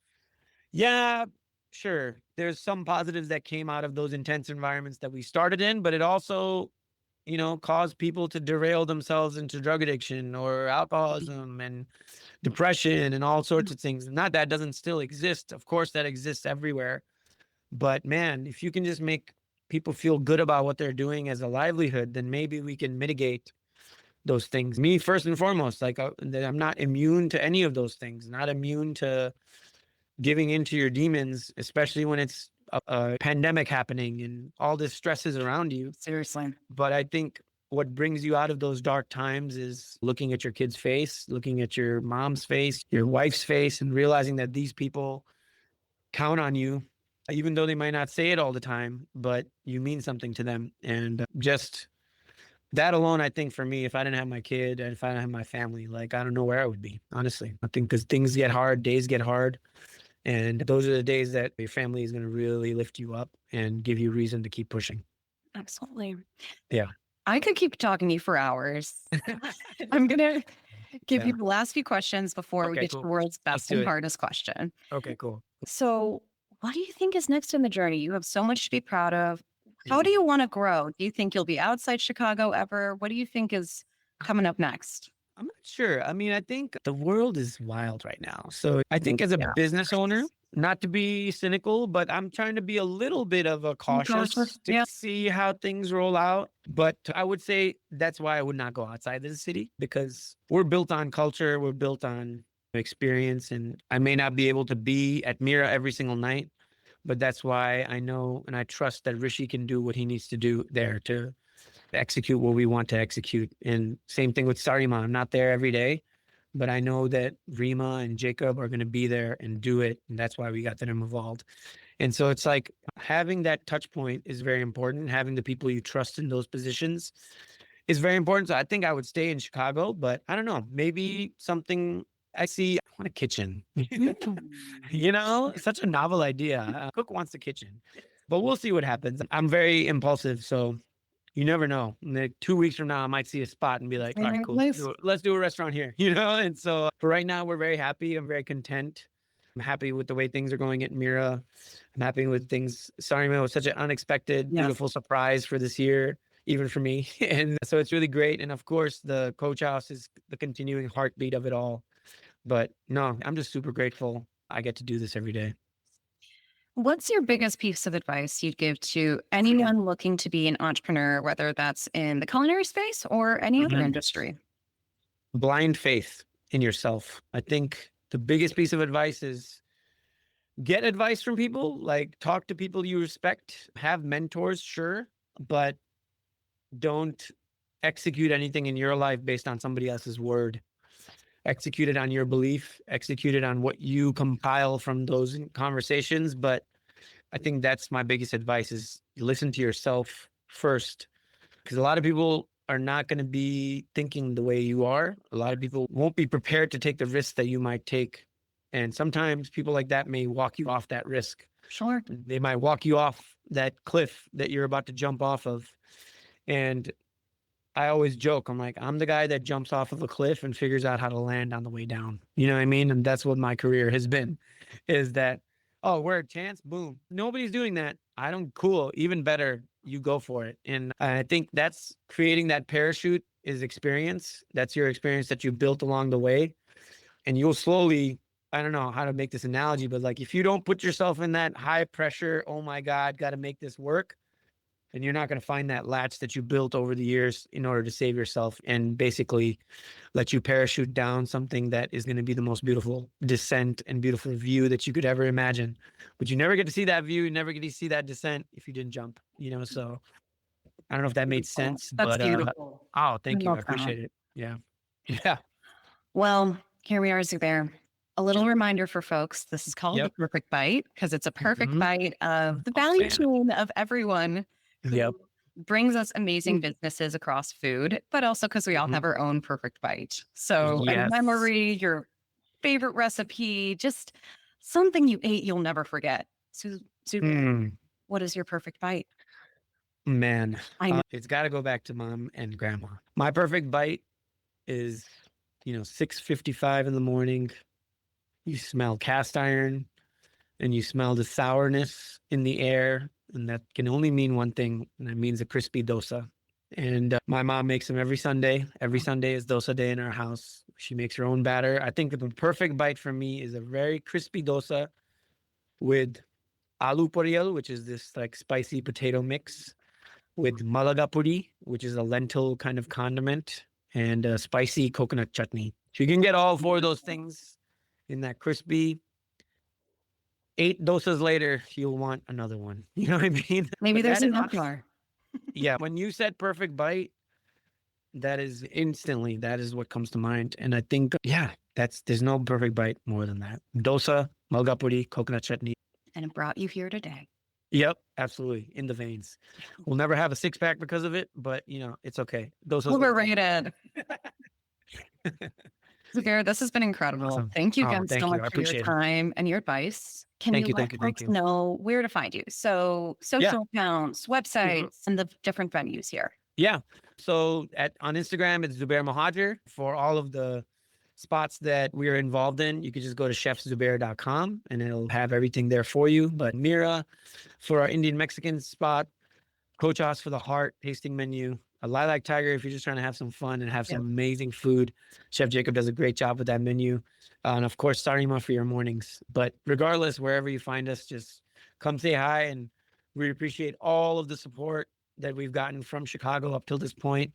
yeah, sure. There's some positives that came out of those intense environments that we started in, but it also, you know, caused people to derail themselves into drug addiction or alcoholism and depression and all sorts of things. Not that doesn't still exist. Of course, that exists everywhere. But man, if you can just make people feel good about what they're doing as a livelihood, then maybe we can mitigate those things. Me, first and foremost, like I'm not immune to any of those things, not immune to giving into your demons, especially when it's a pandemic happening and all this stress is around you. Seriously. But I think what brings you out of those dark times is looking at your kid's face, looking at your mom's face, your wife's face, and realizing that these people count on you, even though they might not say it all the time, but you mean something to them. And just that alone, I think for me, if I didn't have my kid and if I didn't have my family, like I don't know where I would be, honestly. I think because things get hard, days get hard. And those are the days that your family is going to really lift you up and give you reason to keep pushing. Absolutely. Yeah. I could keep talking to you for hours. I'm going to give you the last few questions before we Okay, get to cool. the world's Let's best do and it. hardest question. Okay, cool. So, what do you think is next in the journey? You have so much to be proud of. How do you want to grow? Do you think you'll be outside Chicago ever? What do you think is coming up next? I'm not sure. I mean, I think the world is wild right now. So I think as a business owner, not to be cynical, but I'm trying to be a little bit of a cautious to Yeah. see how things roll out. But I would say that's why I would not go outside of the city, because we're built on culture, we're built on experience, and I may not be able to be at Mirra every single night, but that's why I know and I trust that Rishi can do what he needs to do there to execute what we want to execute. And same thing with Sarima. I'm not there every day, but I know that Rima and Jacob are going to be there and do it. And that's why we got them involved. And so it's like having that touch point is very important. Having the people you trust in those positions is very important. So I think I would stay in Chicago, but I don't know, maybe something I see. I want a kitchen. Such a novel idea. Cook wants a kitchen, but we'll see what happens. I'm very impulsive. So you never know. Like 2 weeks from now, I might see a spot and be like, all right, cool. Let's do a restaurant here, And so for right now, we're very happy. I'm very content. I'm happy with the way things are going at Mirra. I'm happy with things. Sarima was such an unexpected, beautiful surprise for this year, even for me. And so it's really great. And of course, the coach house is the continuing heartbeat of it all. But no, I'm just super grateful I get to do this every day. What's your biggest piece of advice you'd give to anyone looking to be an entrepreneur, whether that's in the culinary space or any other industry? Blind faith in yourself. I think the biggest piece of advice is get advice from people, like talk to people you respect, have mentors, sure, but don't execute anything in your life based on somebody else's word. Execute it on your belief, execute it on what you compile from those conversations. But I think that's my biggest advice is listen to yourself first, because a lot of people are not going to be thinking the way you are. A lot of people won't be prepared to take the risk that you might take. And sometimes people like that may walk you off that risk. Sure. They might walk you off that cliff that you're about to jump off of. And I always joke, I'm like, I'm the guy that jumps off of a cliff and figures out how to land on the way down. You know what I mean? And that's what my career has been, is that, oh, we're a chance, boom. Nobody's doing that. I don't, cool, even better, you go for it. And I think that's creating that parachute is experience. That's your experience that you built along the way. And you'll slowly, I don't know how to make this analogy, but like if you don't put yourself in that high pressure, oh my God, got to make this work, and you're not going to find that latch that you built over the years in order to save yourself and basically let you parachute down something that is going to be the most beautiful descent and beautiful view that you could ever imagine. But you never get to see that view. You never get to see that descent if you didn't jump, So I don't know if that made sense. That's but beautiful. Oh, thank you. I Love appreciate that. it. Yeah. Yeah. Well, here we are, Zubair. A little reminder for folks. This is called the perfect bite because it's a perfect bite of the value chain of everyone who brings us amazing businesses across food, but also because we all have our own perfect bite. So a memory, your favorite recipe, just something you ate you'll never forget. So, what is your perfect bite? Man, it's got to go back to mom and grandma. My perfect bite is, 6:55 in the morning. You smell cast iron and you smell the sourness in the air. And that can only mean one thing, and that means a crispy dosa. And my mom makes them every Sunday. Every Sunday is dosa day in our house. She makes her own batter. I think the perfect bite for me is a very crispy dosa with aloo poriyal, which is this like spicy potato mix, with malaga puri, which is a lentil kind of condiment, and a spicy coconut chutney. So you can get all four of those things in that crispy. 8 dosas later, you'll want another one. You know what I mean? Maybe there's enough more. Yeah. When you said perfect bite, that is what comes to mind. And I think, there's no perfect bite more than that. Dosa, malga puri, coconut chutney. And it brought you here today. Yep, absolutely. In the veins. We'll never have a 6-pack because of it, but it's okay. Dosa's liberated. Zubair, this has been incredible. Awesome. Thank you again so much for your time and your advice. Can you let folks know where to find you? So social accounts, websites, and the different venues here. Yeah. So on Instagram, it's Zubair Mohajir. For all of the spots that we are involved in, you can just go to chefzubair.com and it'll have everything there for you. But Mirra for our Indian Mexican spot, Coachos for the heart tasting menu, a Lilac Tiger if you're just trying to have some fun and have some amazing food. Chef Jacob does a great job with that menu. And of course, Sarima for your mornings. But regardless, wherever you find us, just come say hi. And we appreciate all of the support that we've gotten from Chicago up till this point.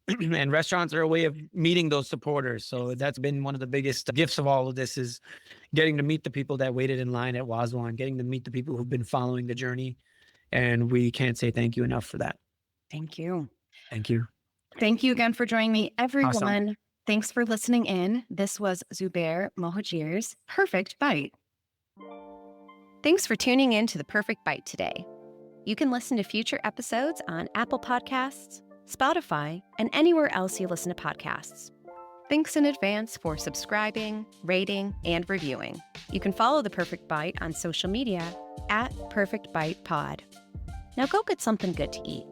And restaurants are a way of meeting those supporters. So that's been one of the biggest gifts of all of this, is getting to meet the people that waited in line at Wazwan, getting to meet the people who've been following the journey. And we can't say thank you enough for that. Thank you. Thank you. Thank you again for joining me, everyone. Awesome. Thanks for listening in. This was Zubair Mohajir's Perfect Bite. Thanks for tuning in to The Perfect Bite today. You can listen to future episodes on Apple Podcasts, Spotify, and anywhere else you listen to podcasts. Thanks in advance for subscribing, rating, and reviewing. You can follow The Perfect Bite on social media @PerfectBitePod. Now go get something good to eat.